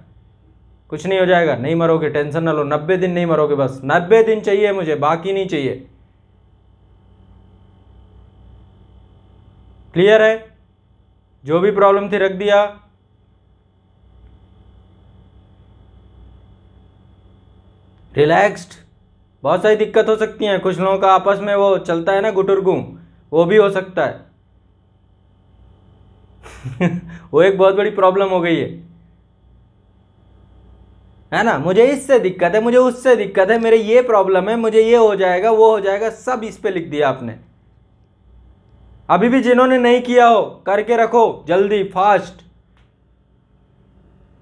कुछ नहीं हो जाएगा, नहीं मरोगे, टेंशन ना लो। 90 दिन नहीं मरोगे, बस 90 दिन चाहिए मुझे, बाकी नहीं चाहिए। क्लियर है? जो भी प्रॉब्लम थी रख दिया। रिलैक्स्ड। बहुत सारी दिक्कत हो सकती हैं, कुछ लोगों का आपस में वो चलता है ना गुटुरगू, वो भी हो सकता है। वो एक बहुत बड़ी प्रॉब्लम हो गई है ना? मुझे इससे दिक्कत है, मुझे उससे दिक्कत है, मेरे ये प्रॉब्लम है, मुझे ये हो जाएगा, वो हो जाएगा, सब इस पे लिख दिया आपने। अभी भी जिन्होंने नहीं किया हो, करके रखो, जल्दी फास्ट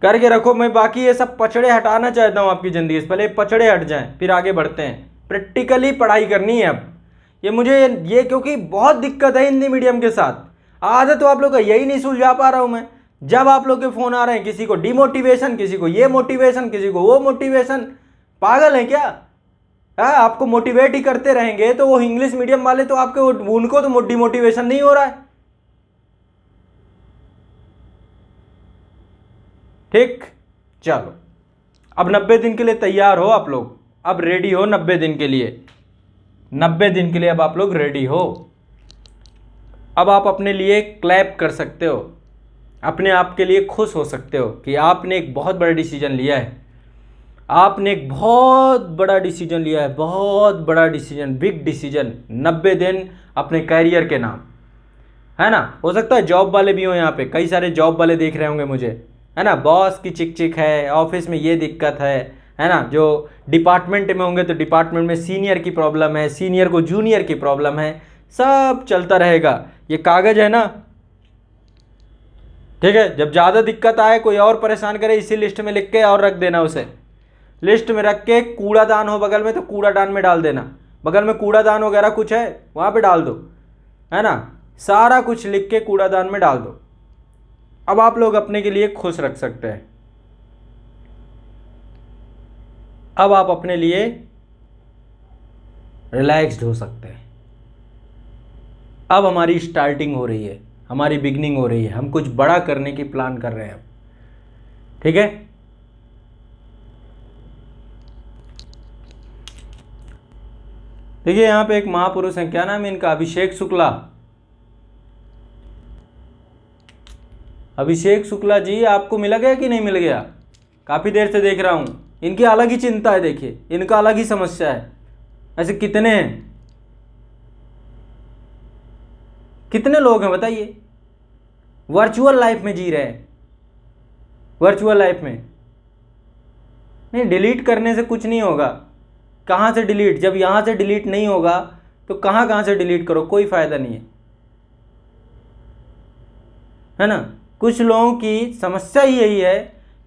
करके रखो। मैं बाकी ये सब पचड़े हटाना चाहता हूँ आपकी ज़िंदगी से, पहले पचड़े हट जाएं, फिर आगे बढ़ते हैं। प्रैक्टिकली पढ़ाई करनी है अब। ये मुझे ये क्योंकि बहुत दिक्कत है हिंदी मीडियम के साथ। आदत तो आप लोग का यही नहीं सुलझा पा रहा हूँ मैं। जब आप लोग के फ़ोन आ रहे हैं, किसी को डिमोटिवेशन, किसी को ये मोटिवेशन, किसी को वो मोटिवेशन। पागल है क्या? आपको मोटिवेट ही करते रहेंगे तो वो इंग्लिश मीडियम वाले तो आपके उनको तो डिमोटिवेशन नहीं हो रहा है। ठीक, चलो अब 90 दिन के लिए तैयार हो आप लोग, अब रेडी हो 90 दिन के लिए। 90 दिन के लिए अब आप लोग रेडी हो। अब आप अपने लिए क्लैप कर सकते हो, अपने आप के लिए खुश हो सकते हो कि आपने एक बहुत बड़ा डिसीजन लिया है। आपने एक बहुत बड़ा डिसीजन लिया है, बहुत बड़ा डिसीजन, बिग डिसीजन। 90 दिन अपने कैरियर के नाम, है ना? हो सकता है जॉब वाले भी हो यहाँ पे, कई सारे जॉब वाले देख रहे होंगे मुझे, है ना? बॉस की चिक चिक है, ऑफिस में ये दिक्कत है ना? जो डिपार्टमेंट में होंगे तो डिपार्टमेंट में सीनियर की प्रॉब्लम है, सीनियर को जूनियर की प्रॉब्लम है, सब चलता रहेगा। ये कागज़ है ना, ठीक है? जब ज़्यादा दिक्कत आए, कोई और परेशान करे, इसी लिस्ट में लिख के और रख देना उसे। लिस्ट में रख के, कूड़ादान हो बगल में तो कूड़ादान में डाल देना, बगल में कूड़ादान वगैरह कुछ है वहाँ पे डाल दो, है ना? सारा कुछ लिख के कूड़ादान में डाल दो। अब आप लोग अपने के लिए खुश रख सकते हैं। अब आप अपने लिए रिलैक्स्ड हो सकते हैं। अब हमारी स्टार्टिंग हो रही है, हमारी बिगनिंग हो रही है, हम कुछ बड़ा करने की प्लान कर रहे हैं। ठीक है। देखिए यहाँ पे एक महापुरुष हैं, क्या नाम है इनका, अभिषेक शुक्ला। अभिषेक शुक्ला जी, आपको मिला गया कि नहीं मिल गया? काफ़ी देर से देख रहा हूँ। इनकी अलग ही चिंता है, देखिए इनका अलग ही समस्या है। ऐसे कितने हैं, कितने लोग हैं बताइए, वर्चुअल लाइफ में जी रहे हैं, वर्चुअल लाइफ में। नहीं, डिलीट करने से कुछ नहीं होगा। कहाँ से डिलीट, जब यहाँ से डिलीट नहीं होगा तो कहाँ से डिलीट करो, कोई फ़ायदा नहीं है ना। कुछ लोगों की समस्या ही यही है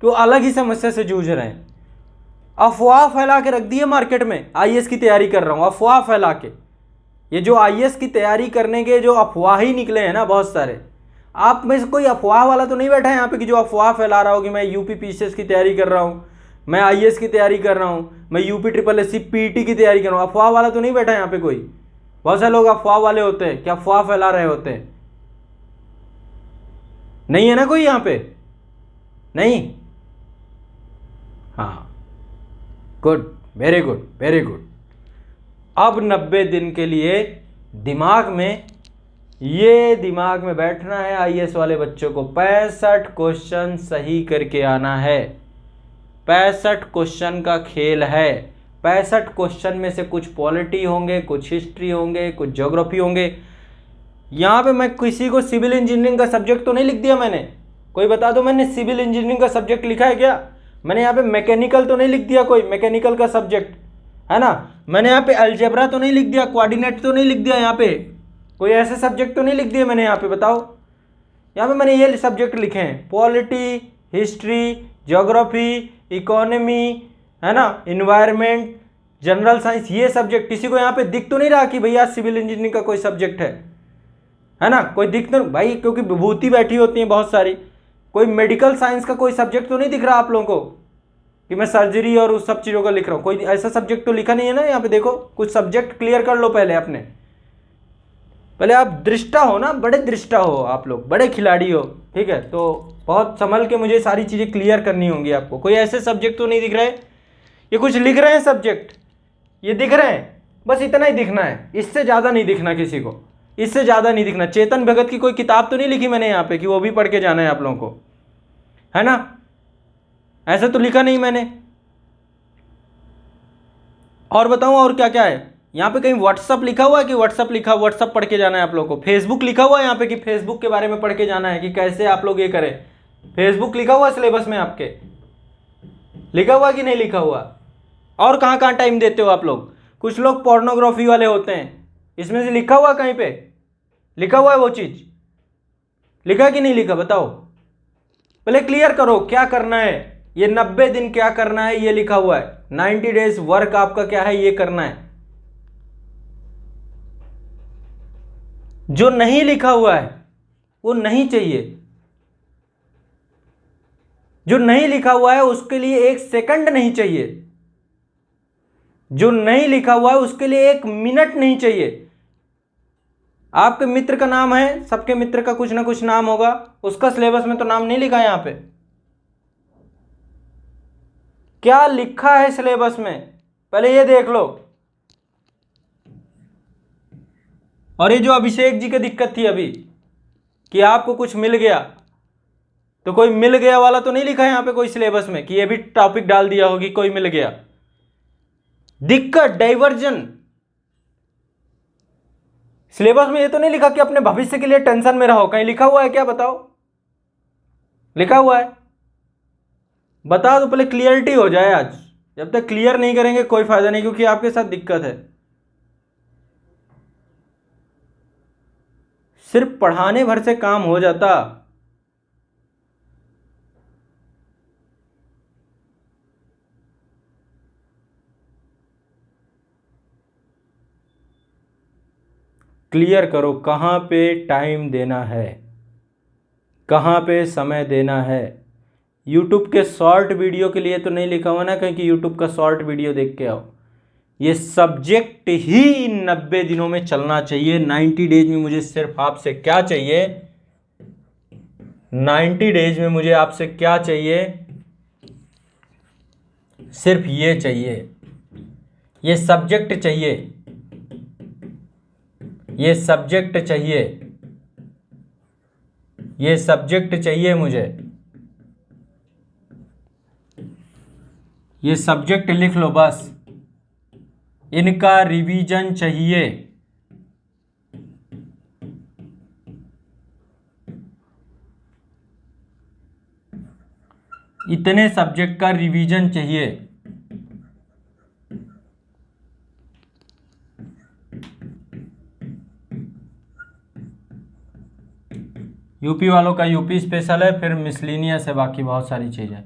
कि वो अलग ही समस्या से जूझ रहे हैं। अफवाह फैला के रख दी है मार्केट में, आईएएस की तैयारी कर रहा हूँ, अफवाह फैला के। ये जो आईएएस की तैयारी करने के जो अफवाह ही निकले हैं ना बहुत सारे, आप में से कोई अफवाह वाला तो नहीं बैठा है यहाँ पे कि जो अफवाह फैला रहा हो कि मैं यूपी पीसीएस की तैयारी कर रहा हूँ, मैं आईएएस की तैयारी कर रहा हूँ, मैं यूपी ट्रिपल एससी पीटी की तैयारी कर रहा हूँ। अफवाह वाला तो नहीं बैठा है यहाँ पे कोई। बहुत सारे लोग अफवाह वाले होते हैं कि अफवाह फैला रहे होते हैं। नहीं है ना कोई यहाँ पे? नहीं? हाँ, good, very good, very good. अब 90 दिन के लिए दिमाग में बैठना है आईएएस वाले बच्चों को। 65 क्वेश्चन सही करके आना है। 65 क्वेश्चन का खेल है। 65 क्वेश्चन में से कुछ पॉलिटी होंगे, कुछ हिस्ट्री होंगे, कुछ ज्योग्राफी होंगे। यहाँ पे मैं किसी को सिविल इंजीनियरिंग का सब्जेक्ट तो नहीं लिख दिया मैंने, कोई बता दो मैंने सिविल इंजीनियरिंग का सब्जेक्ट लिखा है क्या? मैंने यहाँ पे मैकेनिकल तो नहीं लिख दिया कोई मैकेनिकल का सब्जेक्ट, है ना। मैंने यहाँ पे अलजेब्रा तो नहीं लिख दिया, कोऑर्डिनेट तो नहीं लिख दिया, यहाँ पे कोई ऐसे सब्जेक्ट तो नहीं लिख दिए मैंने यहाँ पे, बताओ। यहाँ पे मैंने ये सब्जेक्ट लिखे हैं, पॉलिटी, हिस्ट्री, ज्योग्राफी, इकोनॉमी, है ना, इन्वायरमेंट, जनरल साइंस। ये सब्जेक्ट किसी को यहाँ पे दिख तो नहीं रहा कि भैया सिविल इंजीनियरिंग का कोई सब्जेक्ट है ना, कोई दिख तो भाई, क्योंकि विभूति बैठी होती है बहुत सारी। कोई मेडिकल साइंस का कोई सब्जेक्ट तो नहीं दिख रहा आप लोगों को कि मैं सर्जरी और उस सब चीज़ों का लिख रहा हूँ? कोई ऐसा सब्जेक्ट तो लिखा नहीं है ना यहाँ पे। देखो, कुछ सब्जेक्ट क्लियर कर लो पहले अपने। पहले आप दृष्टा हो ना, बड़े दृष्टा हो आप लोग, बड़े खिलाड़ी हो, ठीक है। तो बहुत संभल के मुझे सारी चीज़ें क्लियर करनी होंगी आपको। कोई ऐसे सब्जेक्ट तो नहीं दिख रहे, ये कुछ लिख रहे हैं सब्जेक्ट, ये दिख रहे हैं, बस इतना ही दिखना है, इससे ज़्यादा नहीं दिखना किसी को, इससे ज़्यादा नहीं दिखना। चेतन भगत की कोई किताब तो नहीं लिखी मैंने यहाँ पे कि वो भी पढ़ के जाना है आप लोगों को, है ना। ऐसा तो लिखा नहीं मैंने। और बताऊँ और क्या क्या है यहाँ पे? कहीं व्हाट्सअप लिखा हुआ है कि व्हाट्सअप लिखा, व्हाट्सअप पढ़ के जाना है आप लोगों को? फेसबुक लिखा हुआ है यहाँ पे कि फेसबुक के बारे में पढ़ के जाना है कि कैसे आप लोग ये करें? फेसबुक लिखा हुआ है सिलेबस में आपके? लिखा हुआ कि नहीं लिखा हुआ? और कहाँ कहाँ टाइम देते हो आप लोग? कुछ लोग पोर्नोग्राफी वाले होते हैं, इसमें से लिखा हुआ कहीं पे? लिखा हुआ है वो चीज़? लिखा कि नहीं लिखा, बताओ। पहले क्लियर करो क्या करना है। ये 90 दिन क्या करना है ये लिखा हुआ है। 90 डेज वर्क आपका क्या है ये करना है। जो नहीं लिखा हुआ है वो नहीं चाहिए। जो नहीं लिखा हुआ है उसके लिए 1 सेकंड नहीं चाहिए। जो नहीं लिखा हुआ है उसके लिए 1 मिनट नहीं चाहिए। आपके मित्र का नाम है, सबके मित्र का कुछ ना कुछ नाम होगा, उसका सिलेबस में तो नाम नहीं लिखा है यहां पे। क्या लिखा है सिलेबस में पहले ये देख लो। और ये जो अभिषेक जी की दिक्कत थी अभी कि आपको कुछ मिल गया, तो कोई मिल गया वाला तो नहीं लिखा है यहाँ पे कोई सिलेबस में कि ये भी टॉपिक डाल दिया होगी कोई मिल गया। दिक्कत, डाइवर्जन। सिलेबस में ये तो नहीं लिखा कि अपने भविष्य के लिए टेंशन में रहो। कहीं लिखा हुआ है क्या, बताओ? लिखा हुआ है? बता दो, पहले क्लियरिटी हो जाए आज। जब तक क्लियर नहीं करेंगे कोई फायदा नहीं, क्योंकि आपके साथ दिक्कत है। सिर्फ पढ़ाने भर से काम हो जाता? क्लियर करो कहाँ पे टाइम देना है, कहाँ पे समय देना है। यूट्यूब के शॉर्ट वीडियो के लिए तो नहीं लिखा हुआ ना कहीं कि यूट्यूब का शॉर्ट वीडियो देख के आओ। ये सब्जेक्ट ही 90 दिनों में चलना चाहिए। 90 डेज में मुझे सिर्फ आपसे क्या चाहिए, 90 डेज में मुझे आपसे क्या चाहिए? सिर्फ ये चाहिए, ये सब्जेक्ट चाहिए, ये सब्जेक्ट चाहिए, ये सब्जेक्ट चाहिए मुझे, ये सब्जेक्ट लिख लो बस, इनका रिवीजन चाहिए। इतने सब्जेक्ट का रिवीजन चाहिए। यूपी वालों का यूपी स्पेशल है, फिर मिसलिनियस है, बाकी बहुत सारी चीजें।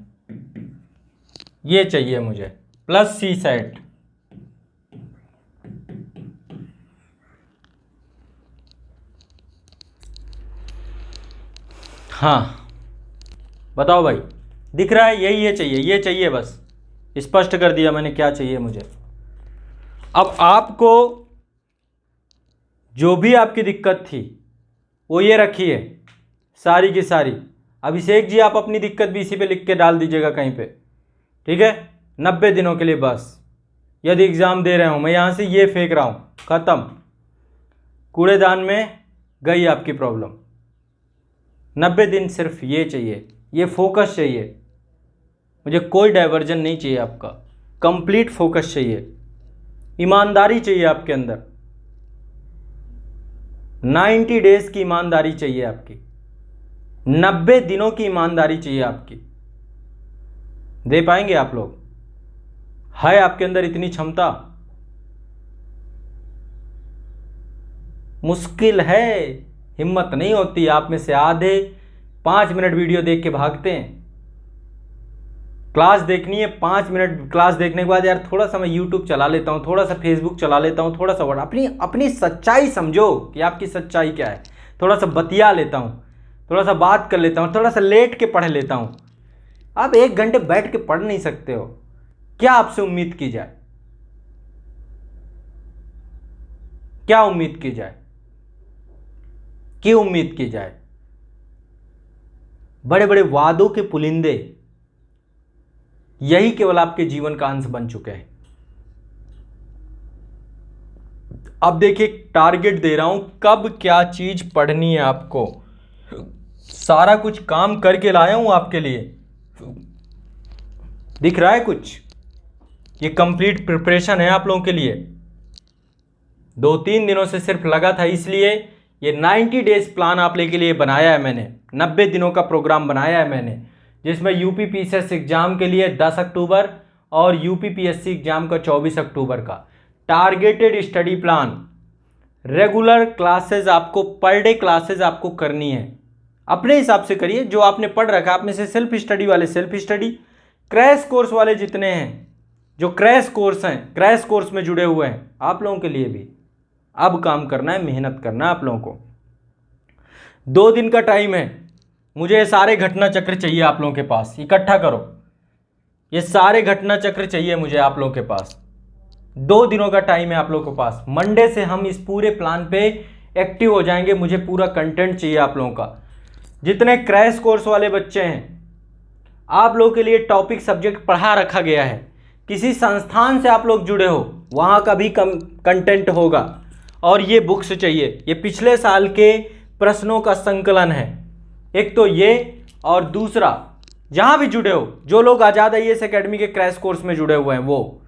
ये चाहिए मुझे प्लस सी सेट। हाँ बताओ भाई, दिख रहा है? यही ये चाहिए, ये चाहिए बस। स्पष्ट कर दिया मैंने क्या चाहिए मुझे। अब आपको जो भी आपकी दिक्कत थी वो ये रखिए सारी की सारी। अभिषेक जी आप अपनी दिक्कत भी इसी पे लिख के डाल दीजिएगा कहीं पे, ठीक है? 90 दिनों के लिए बस। यदि एग्ज़ाम दे रहे हूँ मैं, यहाँ से ये फेंक रहा हूँ, ख़त्म, कूड़ेदान में गई आपकी प्रॉब्लम। 90 दिन सिर्फ ये चाहिए, ये फोकस चाहिए मुझे, कोई डाइवर्जन नहीं चाहिए आपका, कंप्लीट फोकस चाहिए, ईमानदारी चाहिए आपके अंदर, 90 डेज की ईमानदारी चाहिए आपकी, 90 दिनों की ईमानदारी चाहिए आपकी। दे पाएंगे आप लोग? है आपके अंदर इतनी क्षमता? मुश्किल है, हिम्मत नहीं होती। आप में से आधे 5 मिनट वीडियो देख के भागते हैं। क्लास देखनी है, 5 मिनट क्लास देखने के बाद यार थोड़ा सा मैं यूट्यूब चला लेता हूँ, थोड़ा सा फेसबुक चला लेता हूँ, थोड़ा सा अपनी अपनी सच्चाई समझो कि आपकी सच्चाई क्या है, थोड़ा सा बतिया लेता हूँ, थोड़ा सा बात कर लेता हूँ, थोड़ा सा लेट के पढ़ लेता हूँ। आप 1 घंटे बैठ के पढ़ नहीं सकते हो, क्या आपसे उम्मीद की जाए? क्या उम्मीद की जाए? क्यों उम्मीद की जाए? बड़े बड़े वादों के पुलिंदे यही केवल आपके जीवन का अंश बन चुके हैं। अब देखिए, टारगेट दे रहा हूं, कब क्या चीज पढ़नी है आपको, सारा कुछ काम करके लाया हूं आपके लिए। दिख रहा है कुछ? ये कंप्लीट प्रिपरेशन है आप लोगों के लिए। 2-3 दिनों से सिर्फ लगा था, इसलिए ये 90 डेज प्लान आप लोगों के लिए बनाया है मैंने, 90 दिनों का प्रोग्राम बनाया है मैंने, जिसमें यूपी पीसीएस एग्जाम के लिए 10 अक्टूबर और यूपी पीएससी एग्जाम का 24 अक्टूबर का targeted study plan. Regular classes आपको, पर डे क्लासेस आपको करनी है, अपने हिसाब से करिए, जो आपने पढ़ रखा है। आप में से सेल्फ स्टडी वाले सेल्फ स्टडी, क्रैश कोर्स वाले जितने हैं, जो क्रैश कोर्स हैं, क्रैश कोर्स में जुड़े हुए हैं, आप लोगों के लिए भी अब काम करना है, मेहनत करना है आप लोगों को। 2 दिन का टाइम है, मुझे ये सारे घटना चक्र चाहिए आप लोगों के पास, इकट्ठा करो, ये सारे घटना चक्र चाहिए मुझे आप लोगों के पास। 2 दिनों का टाइम है आप लोगों के पास। मंडे से हम इस पूरे प्लान पे एक्टिव हो जाएंगे। मुझे पूरा कंटेंट चाहिए आप लोगों का। जितने क्रैश कोर्स वाले बच्चे हैं, आप लोगों के लिए टॉपिक सब्जेक्ट पढ़ा रखा गया है। किसी संस्थान से आप लोग जुड़े हो, वहाँ का भी कंटेंट होगा। और ये बुक्स चाहिए, ये पिछले साल के प्रश्नों का संकलन है, एक तो ये, और दूसरा जहाँ भी जुड़े हो, जो लोग आज़ाद आईएएस एकेडमी के क्रैश कोर्स में जुड़े हुए हैं, वो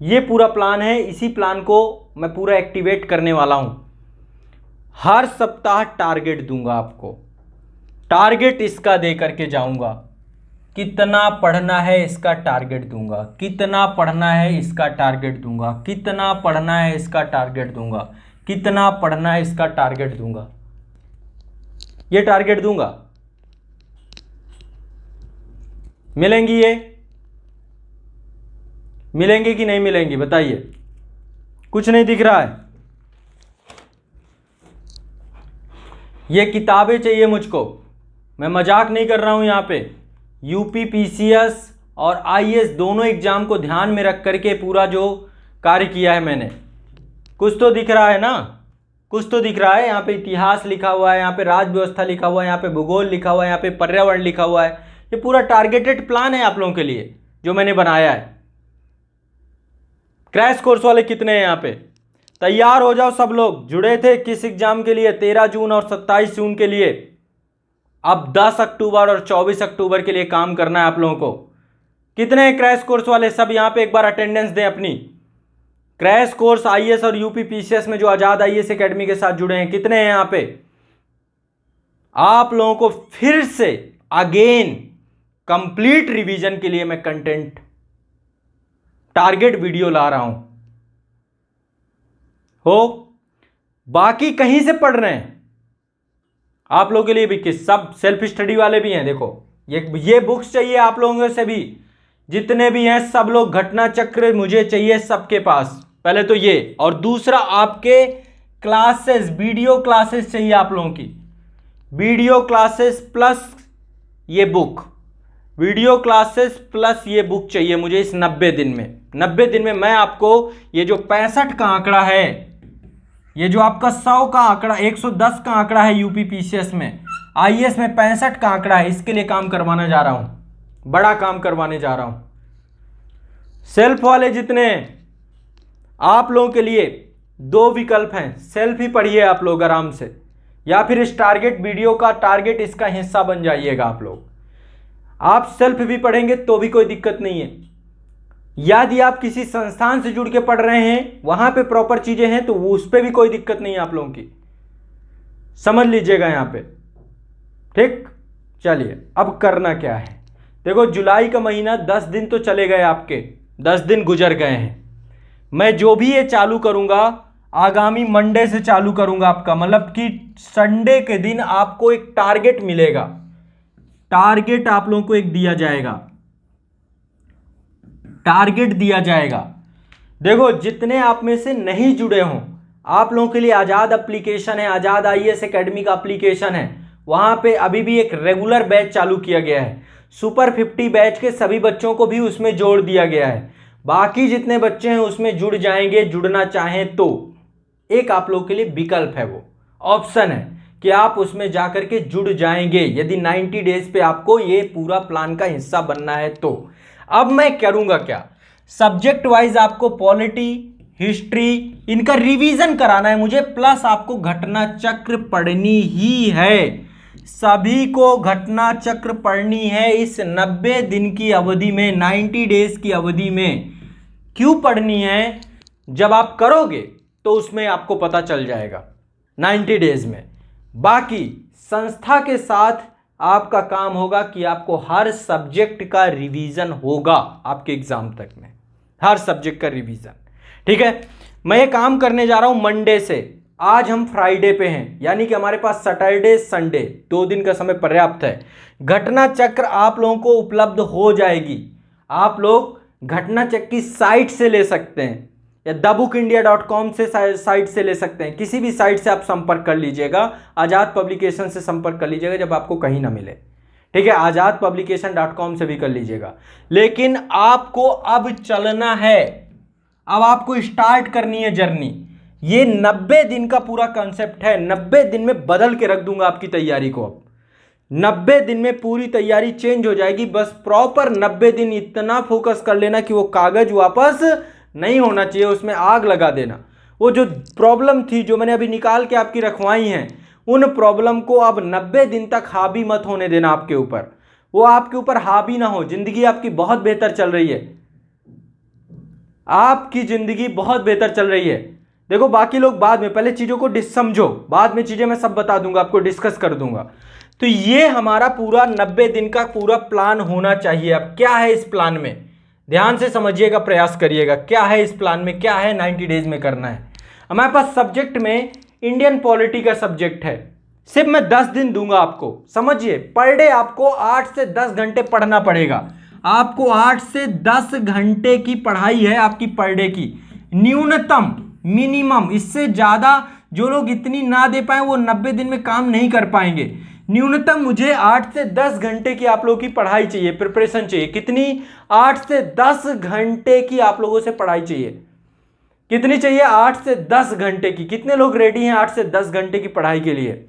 ये पूरा प्लान है। इसी प्लान को मैं पूरा एक्टिवेट करने वाला हूँ। हर सप्ताह टारगेट दूंगा आपको, टारगेट इसका दे करके जाऊंगा। कितना पढ़ना है इसका टारगेट दूंगा, कितना पढ़ना है इसका टारगेट दूंगा, कितना पढ़ना है इसका टारगेट दूंगा, कितना पढ़ना है इसका टारगेट दूंगा। ये टारगेट दूंगा। मिलेंगी ये? मिलेंगी कि नहीं मिलेंगी बताइए? कुछ नहीं दिख रहा है। ये किताबें चाहिए मुझको, मैं मजाक नहीं कर रहा हूं यहाँ पे। यूपी पीसीएस और आईएएस दोनों एग्जाम को ध्यान में रख करके पूरा जो कार्य किया है मैंने। कुछ तो दिख रहा है ना? कुछ तो दिख रहा है। यहाँ पे इतिहास लिखा हुआ है, यहाँ पे राज्य व्यवस्था लिखा हुआ है, यहाँ पे भूगोल लिखा हुआ है, यहाँ पे पर्यावरण लिखा हुआ है। ये पूरा टारगेटेड प्लान है आप लोगों के लिए जो मैंने बनाया है। क्रैश कोर्स वाले कितने हैं यहाँ पे? तैयार हो जाओ सब लोग। जुड़े थे किस एग्जाम के लिए? 13 जून और 27 जून के लिए। अब 10 अक्टूबर और 24 अक्टूबर के लिए काम करना है आप लोगों को। कितने हैं क्रैश कोर्स वाले? सब यहाँ पे एक बार अटेंडेंस दें अपनी। क्रैश कोर्स आईएएस और यूपी पीसीएस में जो आजाद आईएएस एकेडमी के साथ जुड़े हैं, कितने हैं यहाँ पे? आप लोगों को फिर से अगेन कंप्लीट रिवीजन के लिए मैं कंटेंट टारगेट वीडियो ला रहा हूं। बाकी कहीं से पढ़ रहे हैं आप लोगों के लिए भी, किस सब सेल्फ स्टडी वाले भी हैं। देखो ये बुक्स चाहिए आप लोगों से भी, जितने भी हैं सब लोग। घटना चक्र मुझे चाहिए सबके पास, पहले तो ये। और दूसरा आपके क्लासेस, वीडियो क्लासेस चाहिए आप लोगों की। वीडियो क्लासेस प्लस ये बुक, वीडियो क्लासेस प्लस ये बुक चाहिए मुझे इस 90 दिन में। 90 दिन में मैं आपको ये जो 65 का आंकड़ा है, ये जो आपका 100 का आंकड़ा, 110 का आंकड़ा है यूपी पीसीएस में, आईएएस में 65 का आंकड़ा है, इसके लिए काम करवाने जा रहा हूं, बड़ा काम करवाने जा रहा हूं। सेल्फ वाले जितने आप लोगों के लिए 2 विकल्प हैं। सेल्फ ही पढ़िए आप लोग आराम से, या फिर इस टारगेट वीडियो का टारगेट इसका हिस्सा बन जाइएगा आप लोग। आप सेल्फ भी पढ़ेंगे तो भी कोई दिक्कत नहीं है। यदि आप किसी संस्थान से जुड़ के पढ़ रहे हैं, वहां पे प्रॉपर चीजें हैं, तो उस पर भी कोई दिक्कत नहीं है आप लोगों की, समझ लीजिएगा यहां पे। ठीक, चलिए अब करना क्या है। देखो जुलाई का महीना 10 दिन तो चले गए आपके, 10 दिन गुजर गए हैं। मैं जो भी ये चालू करूंगा आगामी मंडे से चालू करूंगा आपका, मतलब कि संडे के दिन आपको एक टारगेट मिलेगा। टारगेट आप लोगों को एक दिया जाएगा, टारगेट दिया जाएगा। देखो जितने आप में से नहीं जुड़े हों, आप लोगों के लिए आजाद एप्लीकेशन है, आजाद आईएएस एकेडमी का एप्लीकेशन है, वहां पे अभी भी एक रेगुलर बैच चालू किया गया है। सुपर 50 बैच के सभी बच्चों को भी उसमें जोड़ दिया गया है। बाकी जितने बच्चे हैं उसमें जुड़ जाएंगे, जुड़ना चाहें तो। एक आप लोगों के लिए विकल्प है, वो ऑप्शन है कि आप उसमें जाकर के जुड़ जाएंगे, यदि 90 डेज पे आपको ये पूरा प्लान का हिस्सा बनना है तो। अब मैं करूंगा क्या, सब्जेक्ट वाइज आपको पॉलिटी, हिस्ट्री, इनका रिवीजन कराना है मुझे, प्लस आपको घटना चक्र पढ़नी ही है। सभी को घटना चक्र पढ़नी है इस 90 दिन की अवधि में, 90 डेज की अवधि में। क्यों पढ़नी है? जब आप करोगे तो उसमें आपको पता चल जाएगा 90 डेज में। बाकी संस्था के साथ आपका काम होगा कि आपको हर सब्जेक्ट का रिवीजन होगा आपके एग्जाम तक में, हर सब्जेक्ट का रिवीजन। ठीक है, मैं ये काम करने जा रहा हूं मंडे से। आज हम फ्राइडे पे हैं, यानी कि हमारे पास सैटरडे संडे 2 दिन का समय पर्याप्त है। घटना चक्र आप लोगों को उपलब्ध हो जाएगी। आप लोग घटना चक्र की साइट से ले सकते हैं, या theBookIndia.com से साइट से ले सकते हैं। किसी भी साइट से आप संपर्क कर लीजिएगा, आजाद पब्लिकेशन से संपर्क कर लीजिएगा जब आपको कहीं ना मिले। ठीक है, आजाद publication.com से भी कर लीजिएगा। लेकिन आपको अब चलना है, अब आपको स्टार्ट करनी है जर्नी। ये 90 दिन का पूरा कंसेप्ट है, 90 दिन में बदल के रख दूंगा आपकी तैयारी को। अब 90 दिन में पूरी तैयारी चेंज हो जाएगी। बस प्रॉपर 90 दिन इतना फोकस कर लेना कि वो कागज वापस नहीं होना चाहिए, उसमें आग लगा देना। वो जो प्रॉब्लम थी जो मैंने अभी निकाल के आपकी रखवाई हैं, उन प्रॉब्लम को अब 90 दिन तक हावी मत होने देना आपके ऊपर, वो आपके ऊपर हावी ना हो। जिंदगी आपकी बहुत बेहतर चल रही है, आपकी जिंदगी बहुत बेहतर चल रही है। देखो बाकी लोग बाद में, पहले चीजों को समझो, बाद में चीजें मैं सब बता दूंगा आपको, डिस्कस कर दूंगा। तो ये हमारा पूरा 90 दिन का पूरा प्लान होना चाहिए। अब क्या है इस प्लान में, ध्यान से समझिएगा, प्रयास करिएगा क्या है इस प्लान में, क्या है 90 डेज में करना है। हमारे पास सब्जेक्ट में इंडियन पॉलिटी का सब्जेक्ट है, सिर्फ मैं 10 दिन दूंगा आपको। समझिए, पर डे आपको 8 से 10 घंटे पढ़ना पड़ेगा। आपको 8 से 10 घंटे की पढ़ाई है आपकी पर डे की, न्यूनतम, मिनिमम। इससे ज्यादा जो लोग इतनी ना दे पाए वो 90 दिन में काम नहीं कर पाएंगे। न्यूनतम मुझे 8 से 10 घंटे की आप लोगों की पढ़ाई चाहिए, प्रिपरेशन चाहिए। कितनी? 8 से 10 घंटे की आप लोगों से पढ़ाई चाहिए। कितनी चाहिए? 8 से 10 घंटे की। कितने लोग रेडी हैं 8 से 10 घंटे की पढ़ाई के लिए?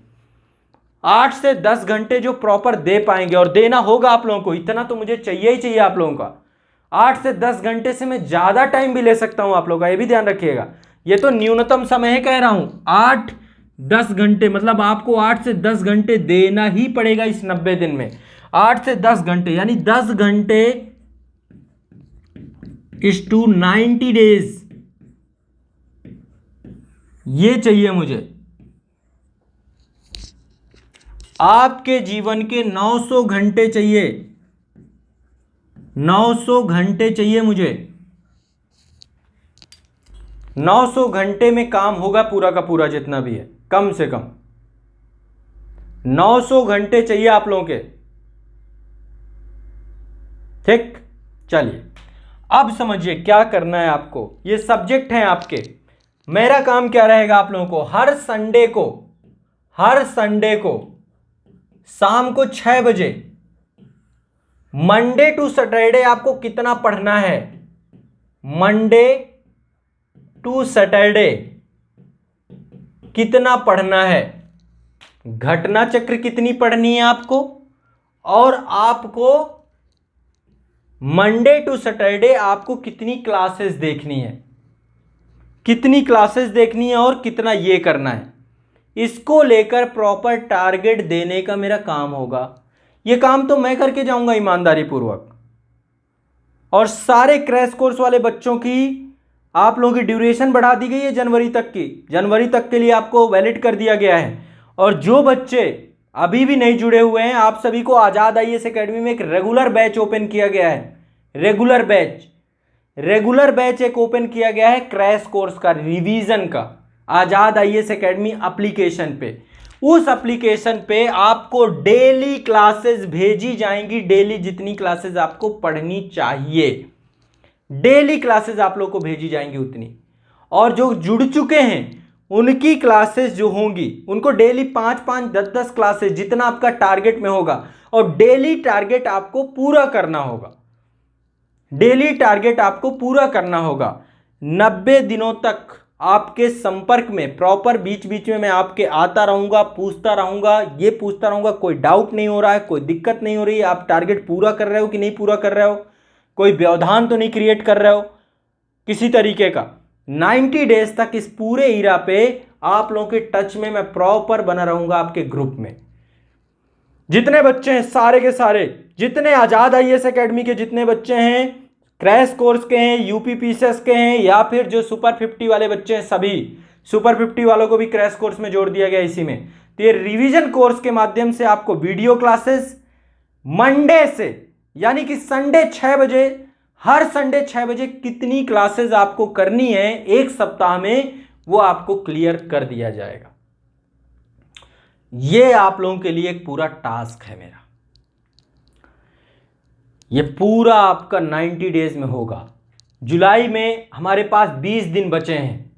8 से 10 घंटे जो प्रॉपर दे पाएंगे, और देना होगा आप लोगों को, इतना तो मुझे चाहिए ही चाहिए आप लोगों का। 8 से 10 घंटे से मैं ज़्यादा टाइम भी ले सकता हूं आप लोगों का, ये भी ध्यान रखिएगा। ये तो न्यूनतम समय है कह रहा हूं, 8-10 घंटे, मतलब आपको 8 से 10 घंटे देना ही पड़ेगा इस 90 दिन में। 8 से 10 घंटे यानी 10 घंटे इस टू 90 डेज, ये चाहिए मुझे। आपके जीवन के 900 घंटे चाहिए, 900 घंटे चाहिए मुझे। 900 घंटे में काम होगा पूरा का पूरा जितना भी है, कम से कम 900 घंटे चाहिए आप लोगों के। ठीक, चलिए अब समझिए क्या करना है आपको। ये सब्जेक्ट हैं आपके। मेरा काम क्या रहेगा आप लोगों को, हर संडे को शाम को 6 बजे, मंडे टू सैटरडे आपको कितना पढ़ना है, मंडे टू सैटरडे कितना पढ़ना है, घटना चक्र कितनी पढ़नी है आपको, और आपको मंडे टू सैटरडे आपको कितनी क्लासेस देखनी है, कितनी क्लासेस देखनी है और कितना ये करना है, इसको लेकर प्रॉपर टारगेट देने का मेरा काम होगा। ये काम तो मैं करके जाऊंगा ईमानदारी पूर्वक। और सारे क्रैश कोर्स वाले बच्चों की आप लोगों की ड्यूरेशन बढ़ा दी गई है जनवरी तक की, जनवरी तक के लिए आपको वैलिड कर दिया गया है। और जो बच्चे अभी भी नहीं जुड़े हुए हैं, आप सभी को आज़ाद आईएएस एकेडमी में एक रेगुलर बैच ओपन किया गया है। रेगुलर बैच एक ओपन किया गया है क्रैश कोर्स का, रिवीजन का, आज़ाद आईएएस एकेडमी एप्लीकेशन पे। उस एप्लीकेशन पे आपको डेली क्लासेस भेजी जाएंगी, डेली जितनी क्लासेस आपको पढ़नी चाहिए, डेली क्लासेस आप लोग को भेजी जाएंगी उतनी। और जो जुड़ चुके हैं उनकी क्लासेस जो होंगी उनको डेली 5-5, 10-10 क्लासेस, जितना आपका टारगेट में होगा, और डेली टारगेट आपको पूरा करना होगा, डेली टारगेट आपको पूरा करना होगा। 90 दिनों तक आपके संपर्क में प्रॉपर, बीच बीच में मैं आपके आता रहूंगा, पूछता रहूंगा, ये पूछता रहूंगा कोई डाउट नहीं हो रहा है, कोई दिक्कत नहीं हो रही है, आप टारगेट पूरा कर रहे हो कि नहीं पूरा कर रहे हो, कोई व्यवधान तो नहीं क्रिएट कर रहे हो किसी तरीके का। 90 डेज तक इस पूरे ईरा पे आप लोगों के टच में मैं प्रॉपर बना रहूंगा आपके ग्रुप में। जितने बच्चे हैं सारे के सारे, जितने आजाद आईएएस एकेडमी के जितने बच्चे हैं, क्रैश कोर्स के हैं, यूपीपीसीएस के हैं, या फिर जो सुपर 50 वाले बच्चे हैं, सभी सुपर 50 वालों को भी क्रैश कोर्स में जोड़ दिया गया इसी में। तो ये रिवीजन कोर्स के माध्यम से आपको वीडियो क्लासेस मंडे से, यानी कि संडे 6 बजे, हर संडे 6 बजे कितनी क्लासेस आपको करनी है एक सप्ताह में, वो आपको क्लियर कर दिया जाएगा। ये आप लोगों के लिए एक पूरा टास्क है मेरा। ये पूरा आपका 90 डेज में होगा। जुलाई में हमारे पास 20 दिन बचे हैं।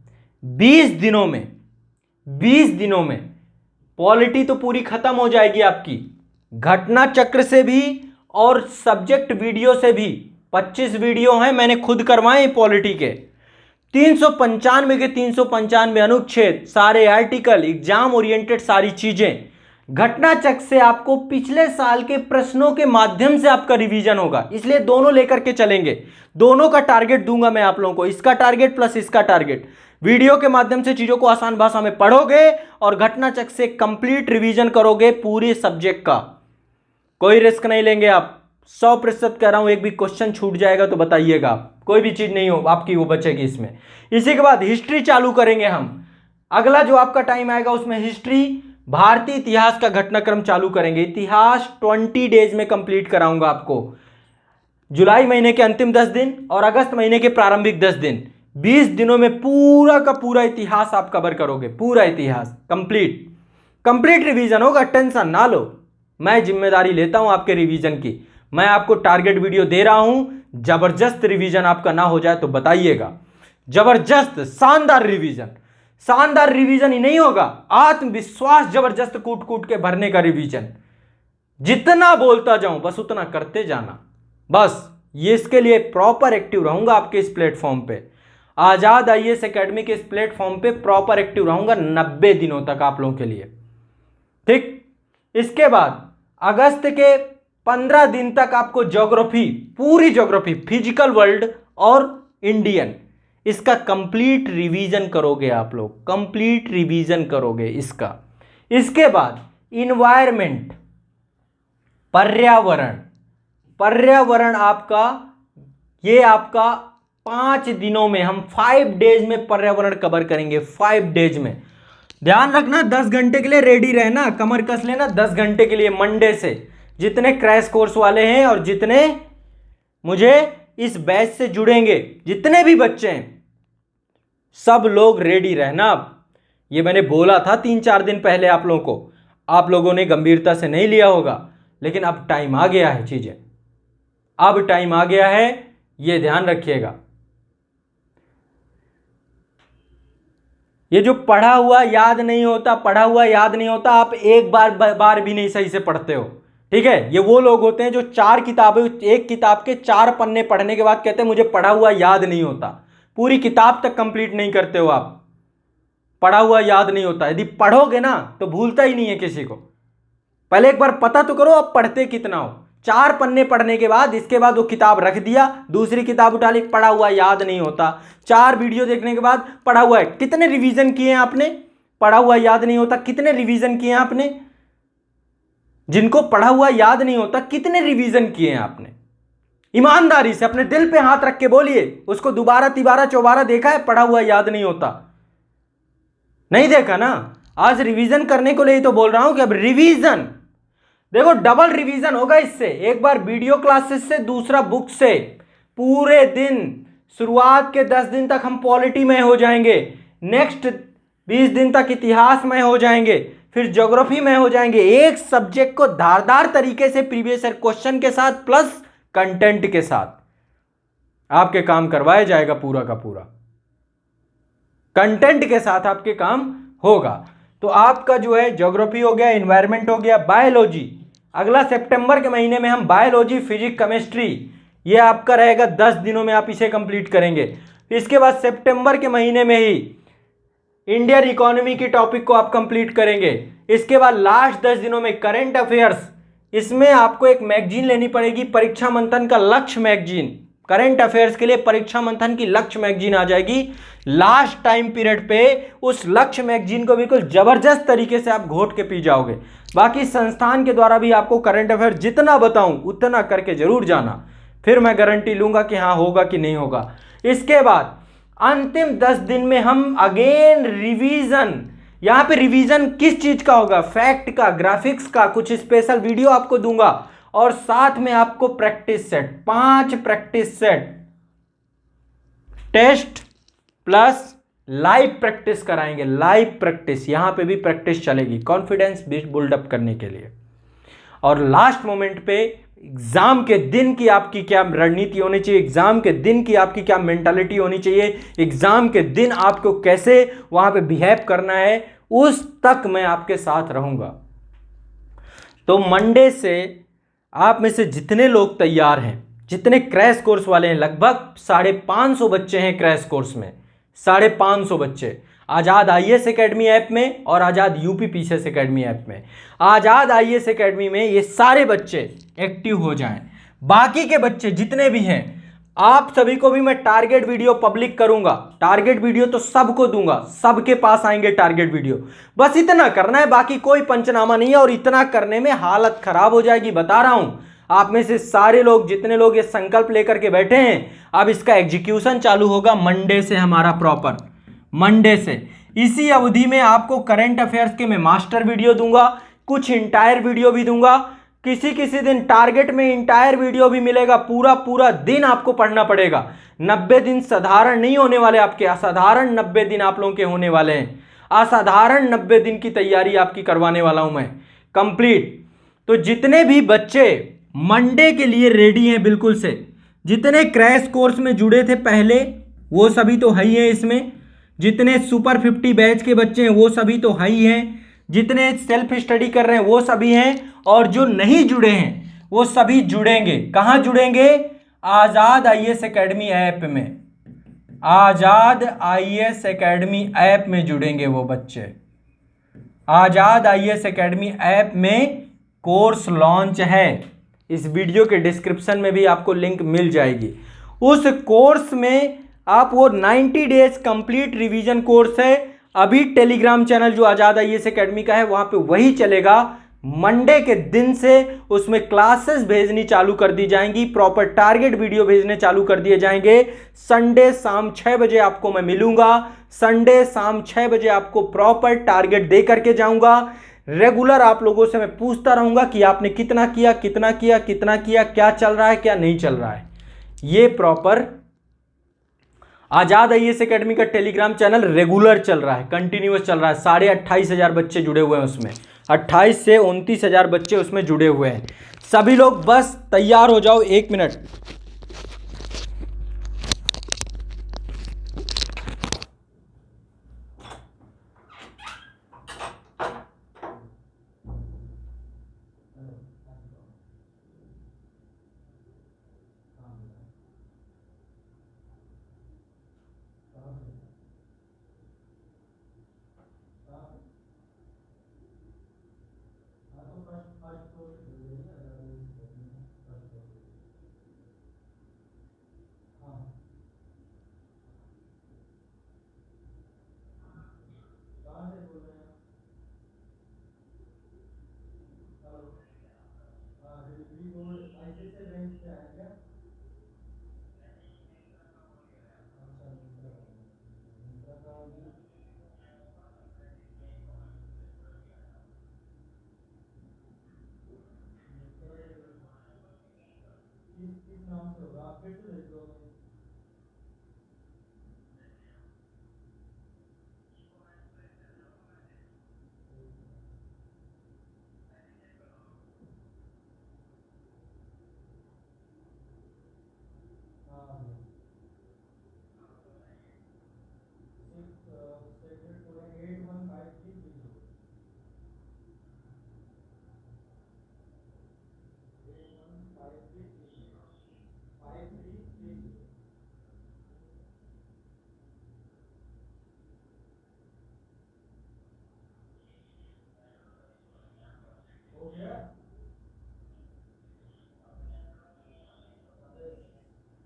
20 दिनों में पॉलिटी तो पूरी खत्म हो जाएगी आपकी, घटना चक्र से भी और सब्जेक्ट वीडियो से भी। 25 वीडियो हैं, मैंने खुद करवाए पॉलिटी के। 395 के 395 अनुच्छेद, सारे आर्टिकल, एग्जाम ओरिएंटेड सारी चीजें। घटना चक्र से आपको पिछले साल के प्रश्नों के माध्यम से आपका रिवीजन होगा, इसलिए दोनों लेकर के चलेंगे। दोनों का टारगेट दूंगा मैं आप लोगों को, इसका टारगेट प्लस इसका टारगेट। वीडियो के माध्यम से चीजों को आसान भाषा में पढ़ोगे और घटना चक्र से कंप्लीट रिवीजन करोगे पूरे सब्जेक्ट का। कोई रिस्क नहीं लेंगे आप, 100% कह रहा हूं। एक भी क्वेश्चन छूट जाएगा तो बताइएगा, कोई भी चीज नहीं हो आपकी वो बचेगी इसमें। इसी के बाद हिस्ट्री चालू करेंगे हम। अगला जो आपका टाइम आएगा उसमें हिस्ट्री, भारतीय इतिहास का घटनाक्रम चालू करेंगे। इतिहास 20 डेज में कंप्लीट कराऊंगा आपको, जुलाई महीने के अंतिम 10 दिन और अगस्त महीने के प्रारंभिक 10 दिन। 20 दिनों में पूरा का पूरा इतिहास आप कवर करोगे, पूरा इतिहास कंप्लीट रिवीजन होगा। टेंशन ना लो, मैं जिम्मेदारी लेता हूं आपके रिवीजन की। मैं आपको टारगेट वीडियो दे रहा हूं, जबरदस्त रिवीजन आपका ना हो जाए तो बताइएगा। जबरदस्त शानदार रिवीजन ही नहीं होगा, आत्मविश्वास जबरदस्त कूट कूट के भरने का रिवीजन। जितना बोलता जाऊं बस उतना करते जाना, बस ये इसके लिए प्रॉपर एक्टिव रहूंगा आपके इस प्लेटफॉर्म पे। आजाद आईएएस एकेडमी के इस प्लेटफॉर्म पे प्रॉपर एक्टिव रहूंगा 90 दिनों तक आप लोगों के लिए, ठीक। इसके बाद अगस्त के 15 दिन तक आपको ज्योग्राफी, पूरी ज्योग्राफी, फिजिकल वर्ल्ड और इंडियन, इसका कंप्लीट रिवीजन करोगे आप लोग, कंप्लीट रिवीजन करोगे इसका। इसके बाद इन्वायरमेंट, पर्यावरण, पर्यावरण आपका, ये आपका 5 दिनों में, हम 5 डेज में पर्यावरण कवर करेंगे, 5 डेज में। ध्यान रखना 10 घंटे के लिए रेडी रहना, कमर कस लेना 10 घंटे के लिए मंडे से। जितने क्रैश कोर्स वाले हैं और जितने मुझे इस बैच से जुड़ेंगे, जितने भी बच्चे हैं, सब लोग रेडी रहना। अब ये मैंने बोला था 3-4 दिन पहले आप लोगों को, आप लोगों ने गंभीरता से नहीं लिया होगा, लेकिन अब टाइम आ गया है, चीजें अब टाइम आ गया है, ये ध्यान रखिएगा। ये जो पढ़ा हुआ याद नहीं होता, पढ़ा हुआ याद नहीं होता, आप एक बार भी नहीं सही से पढ़ते हो, ठीक है। ये वो लोग होते हैं जो 4 किताबें, एक किताब के 4 पन्ने पढ़ने के बाद कहते हैं मुझे पढ़ा हुआ याद नहीं होता। पूरी किताब तक कंप्लीट नहीं करते हो आप, पढ़ा हुआ याद नहीं होता। यदि पढ़ोगे ना तो भूलता ही नहीं है किसी को। पहले एक बार पता तो करो आप पढ़ते कितना हो। 4 पन्ने पढ़ने के बाद, इसके बाद वो किताब रख दिया, दूसरी किताब उठा ली, पढ़ा हुआ याद नहीं होता। 4 वीडियो देखने के बाद पढ़ा हुआ है, कितने रिवीजन किए हैं आपने? पढ़ा हुआ याद नहीं होता, कितने रिवीजन किए हैं आपने? जिनको पढ़ा हुआ याद नहीं होता, कितने रिवीजन किए हैं आपने? ईमानदारी से अपने दिल पे हाथ रख के बोलिए, उसको दोबारा तिबारा चौबारा देखा है? पढ़ा हुआ याद नहीं होता, नहीं देखा ना। आज रिवीजन करने को लिए तो बोल रहा हूं कि अब रिवीजन देखो, डबल रिवीजन होगा इससे। एक बार वीडियो क्लासेस से, दूसरा बुक से। पूरे दिन, शुरुआत के 10 दिन तक हम पॉलिटी में हो जाएंगे, नेक्स्ट 20 दिन तक इतिहास में हो जाएंगे, फिर ज्योग्राफी में हो जाएंगे। एक सब्जेक्ट को धारदार तरीके से प्रीवियस ईयर क्वेश्चन के साथ प्लस कंटेंट के साथ आपके काम करवाया जाएगा, पूरा का पूरा कंटेंट के साथ आपके काम होगा। तो आपका जो है ज्योग्राफी हो गया, एनवायरनमेंट हो गया, बायोलॉजी। अगला सितंबर के महीने में हम बायोलॉजी, फिजिक्स, केमिस्ट्री, ये आपका रहेगा 10 दिनों में आप इसे कंप्लीट करेंगे। इसके बाद सितंबर के महीने में ही इंडियन इकोनॉमी की टॉपिक को आप कंप्लीट करेंगे। इसके बाद लास्ट 10 दिनों में करंट अफेयर्स, इसमें आपको एक मैगजीन लेनी पड़ेगी, परीक्षा मंथन का लक्ष्य मैगजीन। करंट अफेयर्स के लिए परीक्षा मंथन की लक्ष्य मैगजीन आ जाएगी। लास्ट टाइम पीरियड पे उस लक्ष्य मैगजीन को बिल्कुल जबरदस्त तरीके से आप घोट के पी जाओगे। बाकी संस्थान के द्वारा भी आपको करंट अफेयर जितना बताऊं उतना करके जरूर जाना, फिर मैं गारंटी लूंगा कि हाँ होगा कि नहीं होगा। इसके बाद अंतिम 10 दिन में हम अगेन रिवीजन, यहां पे रिवीजन किस चीज का होगा? फैक्ट का, ग्राफिक्स का, कुछ स्पेशल वीडियो आपको दूंगा और साथ में आपको practice set, 5 practice set, test plus live practice कराएंगे। लाइव प्रैक्टिस, यहां पे भी प्रैक्टिस चलेगी कॉन्फिडेंस बिल्डअप करने के लिए। और लास्ट मोमेंट पे एग्जाम के दिन की आपकी क्या रणनीति होनी चाहिए, एग्जाम के दिन की आपकी क्या मेंटालिटी होनी चाहिए, एग्जाम के दिन आपको कैसे वहां पे बिहेव करना है, उस तक मैं आपके साथ रहूंगा। तो मंडे से आप में से जितने लोग तैयार हैं, जितने क्रैश कोर्स वाले हैं, लगभग 550 बच्चे हैं क्रैश कोर्स में, 550 बच्चे आज़ाद आईएएस एकेडमी ऐप में और आज़ाद यूपी पीसीएस एकेडमी ऐप में। आज़ाद आईएएस एकेडमी में ये सारे बच्चे एक्टिव हो जाएं। बाकी के बच्चे जितने भी हैं, आप सभी को भी मैं टारगेट वीडियो पब्लिक करूंगा। टारगेट वीडियो तो सबको दूंगा, सबके पास आएंगे टारगेट वीडियो। बस इतना करना है, बाकी कोई पंचनामा नहीं है। और इतना करने में हालत खराब हो जाएगी, बता रहा हूं। आप में से सारे लोग, जितने लोग ये संकल्प लेकर के बैठे हैं, अब इसका एग्जीक्यूशन चालू होगा मंडे से, हमारा प्रॉपर मंडे से। इसी अवधि में आपको करंट अफेयर्स के मैं मास्टर वीडियो दूंगा, कुछ इंटायर वीडियो भी दूंगा। किसी किसी दिन टारगेट में इंटायर वीडियो भी मिलेगा। पूरा दिन आपको पढ़ना पड़ेगा। 90 दिन साधारण नहीं होने वाले आपके, असाधारण 90 दिन आप लोगों के होने वाले हैं। असाधारण 90 दिन की तैयारी आपकी करवाने वाला हूं मैं कंप्लीट। तो जितने भी बच्चे मंडे के लिए रेडी हैं बिल्कुल से, जितने क्रैश कोर्स में जुड़े थे पहले वो सभी तो है ही हैं इसमें, जितने सुपर 50 बैच के बच्चे हैं वो सभी तो है ही हैं, जितने सेल्फ स्टडी कर रहे हैं वो सभी हैं, और जो नहीं जुड़े हैं वो सभी जुड़ेंगे। कहां जुड़ेंगे? आज़ाद आईएएस एकेडमी ऐप में। आज़ाद आईएएस एकेडमी ऐप में जुड़ेंगे वो बच्चे। आज़ाद आईएएस एकेडमी ऐप में कोर्स लॉन्च है, इस वीडियो के डिस्क्रिप्शन में भी आपको लिंक मिल जाएगी। उस कोर्स में आप वो 90 डेज कंप्लीट रिवीजन कोर्स है, अभी टेलीग्राम चैनल जो आजाद आईएएस एकेडमी का है वहां पे वही चलेगा। मंडे के दिन से उसमें क्लासेस भेजनी चालू कर दी जाएंगी, प्रॉपर टारगेट वीडियो भेजने चालू कर दिए जाएंगे। संडे शाम 6 बजे आपको मैं मिलूंगा, संडे शाम 6 बजे आपको प्रॉपर टारगेट दे करके जाऊंगा। रेगुलर आप लोगों से मैं पूछता रहूंगा कि आपने कितना किया, कितना किया, कितना किया, क्या चल रहा है, क्या नहीं चल रहा है। ये प्रॉपर आजाद आईएएस एकेडमी का टेलीग्राम चैनल रेगुलर चल रहा है, कंटिन्यूअस चल रहा है। 28,500 बच्चे जुड़े हुए हैं उसमें, 28 से 29,000 बच्चे उसमें जुड़े हुए हैं। सभी लोग बस तैयार हो जाओ, 1 मिनट।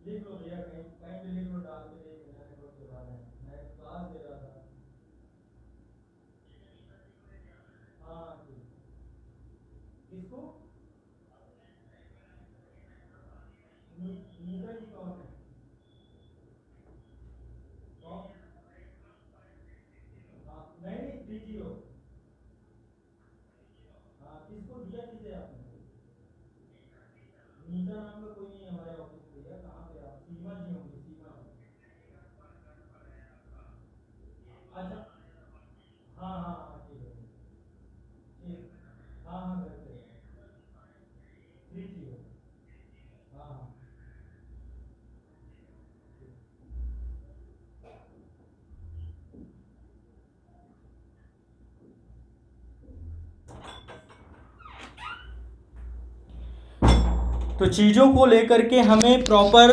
लिख लो भैया, कहीं कहीं भी लिख लो, डाल के देख लेना नेटवर्क के बारे में, मैं क्लास दे रहा था। हाँ ठीक। किसको? नीता जी कौन है? कौन? हाँ नहीं नहीं, दीजिए। हाँ किसको दिया, किसे आपने? नीता नाम का कोई नहीं है हमारे ऑफिस में भैया। कहाँ पे आप? सीमा जी होंगे, सीमा जी। अच्छा हाँ हाँ हाँ ठीक है, ठीक। हाँ हाँ घर पे है। जी जी है। हाँ हाँ। तो चीज़ों को लेकर के हमें प्रॉपर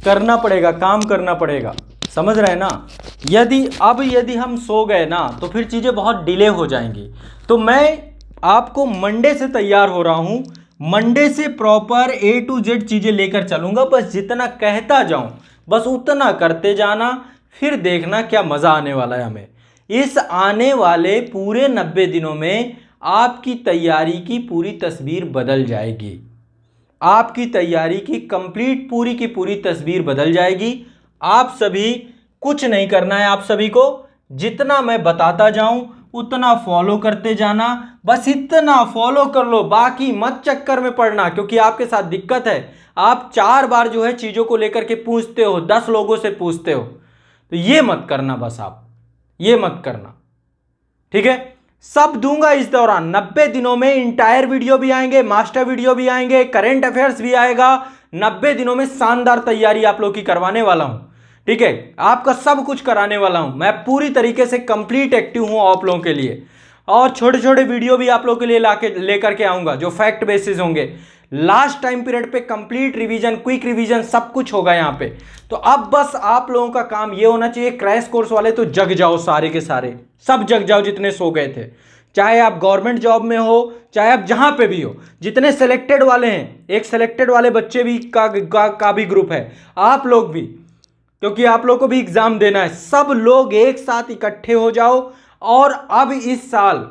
करना पड़ेगा, काम करना पड़ेगा, समझ रहे हैं ना। यदि हम सो गए ना तो फिर चीज़ें बहुत डिले हो जाएंगी। तो मैं आपको मंडे से तैयार हो रहा हूँ, मंडे से प्रॉपर A to Z चीज़ें लेकर चलूँगा। बस जितना कहता जाऊँ बस उतना करते जाना, फिर देखना क्या मज़ा आने वाला है हमें। इस आने वाले पूरे 90 दिनों में आपकी तैयारी की पूरी तस्वीर बदल जाएगी, आपकी तैयारी की पूरी तस्वीर बदल जाएगी। आप सभी कुछ नहीं करना है, आप सभी को जितना मैं बताता जाऊं उतना फॉलो करते जाना, बस इतना फॉलो कर लो, बाकी मत चक्कर में पड़ना। क्योंकि आपके साथ दिक्कत है, आप 4 बार जो है चीज़ों को लेकर के पूछते हो, 10 लोगों से पूछते हो, तो ये मत करना, बस आप ये मत करना, ठीक है। सब दूंगा इस दौरान 90 दिनों में, इंटायर वीडियो भी आएंगे, मास्टर वीडियो भी आएंगे, करंट अफेयर्स भी आएगा। 90 दिनों में शानदार तैयारी आप लोग की करवाने वाला हूं, ठीक है। आपका सब कुछ कराने वाला हूं, मैं पूरी तरीके से कंप्लीट एक्टिव हूं आप लोगों के लिए। और छोटे छोटे वीडियो भी आप लोगों के लिए लेकर के आऊंगा जो फैक्ट बेसिस होंगे। लास्ट टाइम पीरियड पे कंप्लीट रिवीजन, क्विक रिवीजन सब कुछ होगा यहाँ पे। तो अब बस आप लोगों का काम ये होना चाहिए, क्रैश कोर्स वाले तो जग जाओ, सारे के सारे सब जग जाओ जितने सो गए थे। चाहे आप गवर्नमेंट जॉब में हो, चाहे आप जहां पे भी हो, जितने सेलेक्टेड वाले हैं, एक सेलेक्टेड वाले बच्चे भी का भी ग्रुप है, आप लोग भी, क्योंकि आप लोग को भी एग्जाम देना है, सब लोग एक साथ इकट्ठे हो जाओ। और अब इस साल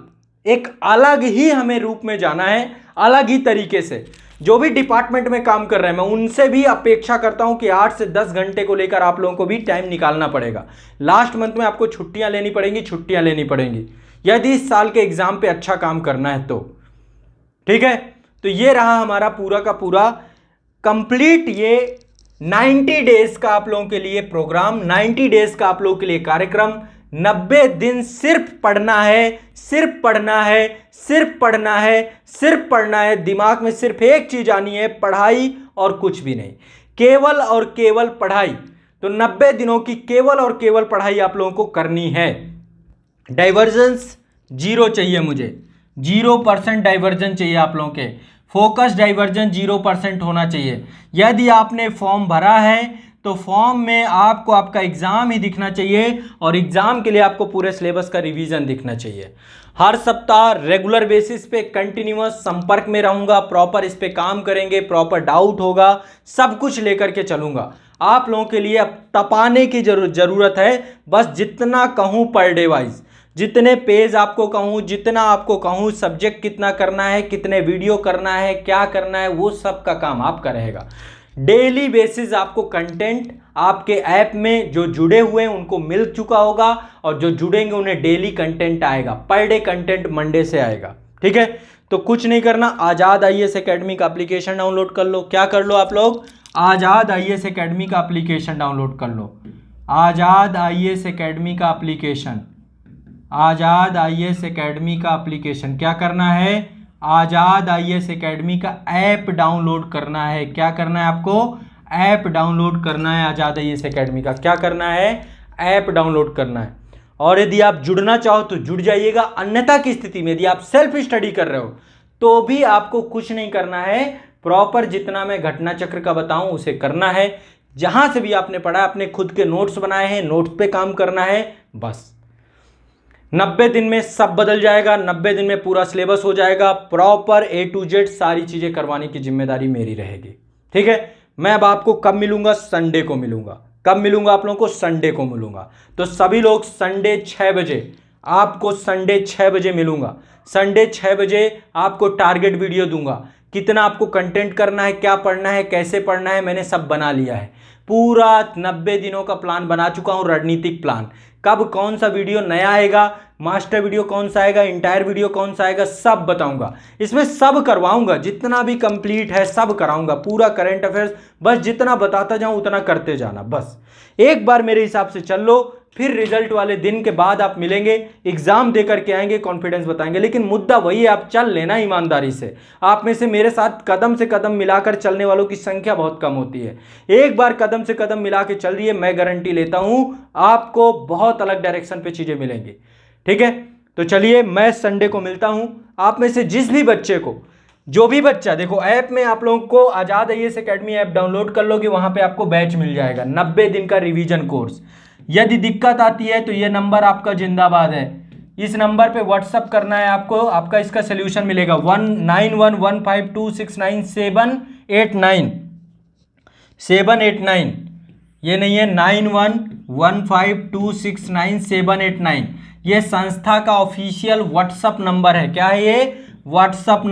एक अलग ही हमें रूप में जाना है, अलग ही तरीके से। जो भी डिपार्टमेंट में काम कर रहे हैं, मैं उनसे भी अपेक्षा करता हूं कि 8 से 10 घंटे को लेकर आप लोगों को भी टाइम निकालना पड़ेगा। लास्ट मंथ में आपको छुट्टियां लेनी पड़ेंगी यदि इस साल के एग्जाम पे अच्छा काम करना है तो। ठीक है, तो ये रहा हमारा पूरा का पूरा कंप्लीट ये 90 डेज का आप लोगों के लिए प्रोग्राम, 90 डेज का आप लोगों के लिए कार्यक्रम। 90 दिन सिर्फ पढ़ना है, सिर्फ पढ़ना है, सिर्फ पढ़ना है, सिर्फ पढ़ना है। दिमाग में सिर्फ एक चीज आनी है, पढ़ाई और कुछ भी नहीं, केवल और केवल पढ़ाई। तो 90 दिनों की केवल और केवल पढ़ाई आप लोगों को करनी है। डाइवर्जेंस 0 चाहिए मुझे, 0% डाइवर्जन चाहिए आप लोगों के। फोकस डाइवर्जन 0% होना चाहिए। यदि आपने फॉर्म भरा है तो फॉर्म में आपको आपका एग्जाम ही दिखना चाहिए, और एग्जाम के लिए आपको पूरे सिलेबस का रिवीजन दिखना चाहिए। हर सप्ताह रेगुलर बेसिस पे कंटिन्यूअस संपर्क में रहूंगा, प्रॉपर इस पे काम करेंगे, प्रॉपर डाउट होगा, सब कुछ लेकर के चलूंगा। आप लोगों के लिए अब तपाने की जरूरत है, बस जितना कहूं पर डे वाइज, जितने पेज आपको कहूं, जितना आपको कहूं, सब्जेक्ट कितना करना है, कितने वीडियो करना है, क्या करना है, वो सब का काम आपका रहेगा। डेली बेसिस आपको कंटेंट आपके ऐप में जो जुड़े हुए हैं उनको मिल चुका होगा, और जो जुड़ेंगे उन्हें डेली कंटेंट आएगा, पर डे कंटेंट मंडे से आएगा। ठीक है, तो कुछ नहीं करना, आजाद आईएएस एकेडमी का एप्लीकेशन डाउनलोड कर लो। क्या कर लो आप लोग? आजाद आईएएस एकेडमी का एप्लीकेशन डाउनलोड कर लो। आजाद आईएएस एकेडमी का एप्लीकेशन, आजाद आईएएस एकेडमी का एप्लीकेशन क्या करना है? आजाद आईएएस एकेडमी का ऐप डाउनलोड करना है। क्या करना है आपको? ऐप डाउनलोड करना है। आजाद आईएएस एकेडमी का क्या करना है? ऐप डाउनलोड करना है। और यदि आप जुड़ना चाहो तो जुड़ जाइएगा, अन्यथा की स्थिति में यदि आप सेल्फ स्टडी कर रहे हो तो भी आपको कुछ नहीं करना है, प्रॉपर जितना मैं घटना चक्र का बताऊं उसे करना है। जहां से भी आपने पढ़ा, अपने खुद के नोट्स बनाए हैं, नोट्स पे काम करना है। बस 90 दिन में सब बदल जाएगा, 90 दिन में पूरा सिलेबस हो जाएगा, प्रॉपर A to Z सारी चीजें करवाने की जिम्मेदारी मेरी रहेगी। ठीक है, मैं अब आपको कब मिलूंगा? संडे को मिलूंगा। कब मिलूंगा आप लोगों को? संडे को मिलूंगा। तो सभी लोग संडे 6 बजे, आपको संडे 6 बजे मिलूंगा। संडे 6 बजे आपको टारगेट वीडियो दूंगा, कितना आपको कंटेंट करना है, क्या पढ़ना है, कैसे पढ़ना है, मैंने सब बना लिया है। पूरा 90 दिनों का प्लान बना चुका हूं, रणनीतिक प्लान। कब कौन सा वीडियो नया आएगा, मास्टर वीडियो कौन सा आएगा, इंटायर वीडियो कौन सा आएगा, सब बताऊंगा। इसमें सब करवाऊंगा, जितना भी कंप्लीट है सब कराऊंगा, पूरा करंट अफेयर्स। बस जितना बताता जाऊं उतना करते जाना। बस एक बार मेरे हिसाब से चल लो, फिर रिजल्ट वाले दिन के बाद आप मिलेंगे, एग्जाम दे करके आएंगे, कॉन्फिडेंस बताएंगे। लेकिन मुद्दा वही है, आप चल लेना ईमानदारी से। आप में से मेरे साथ कदम से कदम मिलाकर चलने वालों की संख्या बहुत कम होती है। एक बार कदम से कदम मिला के चल रही है, मैं गारंटी लेता हूं आपको बहुत अलग डायरेक्शन पे चीजें मिलेंगी। ठीक है, तो चलिए मैं संडे को मिलता हूं। आप में से जिस भी बच्चे को, जो भी बच्चा, देखो ऐप में आप लोगों को आजाद आईएएस एकेडमी ऐप डाउनलोड कर लोगे, वहां पे आपको बैच मिल जाएगा 90 दिन का रिवीजन कोर्स। यदि दिक्कत आती है तो ये नंबर आपका जिंदाबाद है, इस नंबर पे व्हाट्सअप करना है आपको, आपका इसका सोल्यूशन मिलेगा 19115269 ये नहीं है 9115269789। ये संस्था का ऑफिशियल व्हाट्सअप नंबर है। क्या है ये? व्हाट्सअप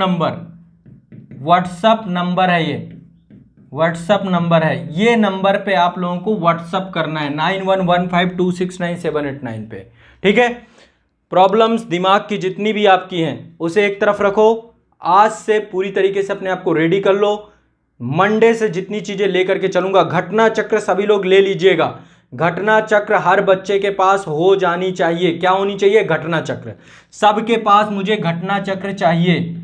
नंबर है, ये व्हाट्सअप नंबर है। ये नंबर पे आप लोगों को व्हाट्सअप करना है 9115269789 पे। ठीक है, प्रॉब्लम्स दिमाग की जितनी भी आपकी हैं उसे एक तरफ रखो, आज से पूरी तरीके से अपने आप को रेडी कर लो। मंडे से जितनी चीजें लेकर के चलूंगा, घटना चक्र सभी लोग ले लीजिएगा। घटना चक्र हर बच्चे के पास हो जानी चाहिए। क्या होनी चाहिए? घटना चक्र। सबके पास मुझे घटना चक्र चाहिए।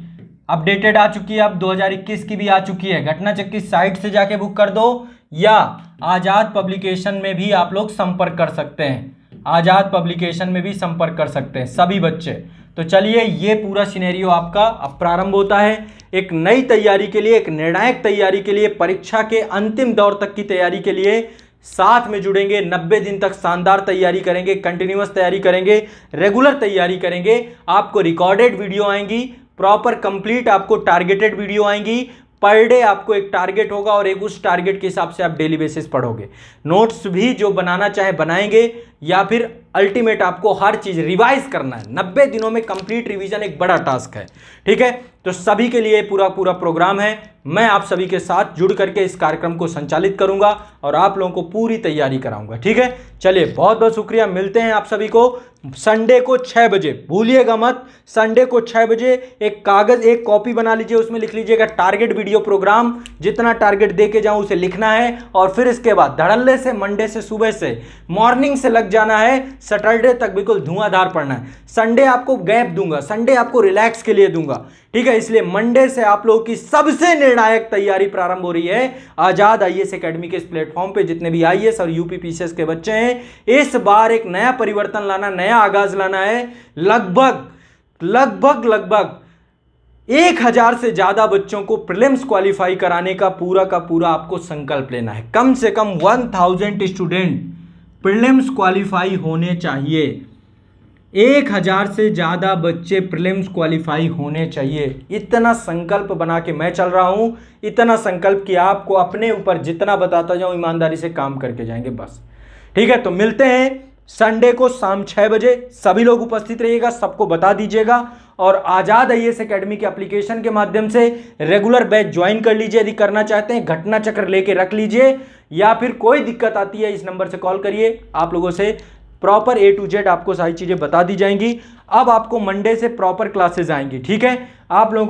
अपडेटेड आ चुकी है, अब 2021 की भी आ चुकी है। घटना चक्र की साइट से जाके बुक कर दो, या आजाद पब्लिकेशन में भी आप लोग संपर्क कर सकते हैं। आजाद पब्लिकेशन में भी संपर्क कर सकते हैं सभी बच्चे। तो चलिए, ये पूरा सिनेरियो आपका अब प्रारंभ होता है एक नई तैयारी के लिए, एक निर्णायक तैयारी के लिए, परीक्षा के अंतिम दौर तक की तैयारी के लिए। साथ में जुड़ेंगे, 90 दिन तक शानदार तैयारी करेंगे, कंटिन्यूअस तैयारी करेंगे, रेगुलर तैयारी करेंगे। आपको रिकॉर्डेड वीडियो आएंगी, प्रॉपर कंप्लीट आपको टारगेटेड वीडियो आएंगी। पर डे आपको एक टारगेट होगा और एक उस टारगेट के हिसाब से आप डेली बेसिस पढ़ोगे। नोट्स भी जो बनाना चाहे बनाएंगे, या फिर अल्टीमेट आपको हर चीज रिवाइज करना है। 90 दिनों में कंप्लीट रिवीजन एक बड़ा टास्क है, ठीक है। तो सभी के लिए पूरा प्रोग्राम है। मैं आप सभी के साथ जुड़ करके इस कार्यक्रम को संचालित करूंगा और आप लोगों को पूरी तैयारी कराऊंगा, ठीक है। चलिए, बहुत बहुत शुक्रिया। मिलते हैं आप सभी को संडे को 6 बजे, भूलिएगा मत। संडे को 6 बजे एक कागज, एक कॉपी बना लीजिए, उसमें लिख लीजिएगा टारगेट वीडियो प्रोग्राम। जितना टारगेट दे के जाऊं उसे लिखना है, और फिर इसके बाद धड़ल्ले से मंडे से सुबह से मॉर्निंग से लग जाना है, सैटरडे तक बिल्कुल धुआंधार पढ़ना है। संडे आपको गैप दूंगा, संडे आपको रिलैक्स के लिए दूंगा, ठीक है। इसलिए मंडे से आप लोगों की सबसे निर्णायक तैयारी प्रारंभ हो रही है आजाद आईएएस एकेडमी के इस प्लेटफॉर्म पे। जितने भी आईएएस और यूपी पीसीएस के बच्चे हैं, इस बार एक नया परिवर्तन लाना, नया आगाज लाना है। लगभग 1000 से ज्यादा बच्चों को प्रीलिम्स क्वालिफाई कराने का पूरा आपको संकल्प लेना है। कम से कम 1000 स्टूडेंट प्रीलिम्स क्वालिफाई होने चाहिए। 1000 से ज्यादा बच्चे प्रीलिम्स क्वालिफाई होने चाहिए। इतना संकल्प बना के मैं चल रहा हूं, इतना संकल्प कि आपको अपने ऊपर जितना बताता जाऊं ईमानदारी से काम करके जाएंगे, बस, ठीक है। तो मिलते हैं संडे को शाम 6 बजे। सभी लोग उपस्थित रहिएगा, सबको बता दीजिएगा, और आजाद आईएएस एकेडमी के एप्लीकेशन के माध्यम से रेगुलर बैच ज्वाइन कर लीजिए। यदि करना चाहते हैं घटना चक्र लेके रख लीजिए, या फिर कोई दिक्कत आती है इस नंबर से कॉल करिए। आप लोगों से प्रॉपर A to Z आपको सारी चीजें बता दी जाएंगी। अब आपको मंडे से प्रॉपर क्लासेस आएंगी, ठीक है। आप लोगों को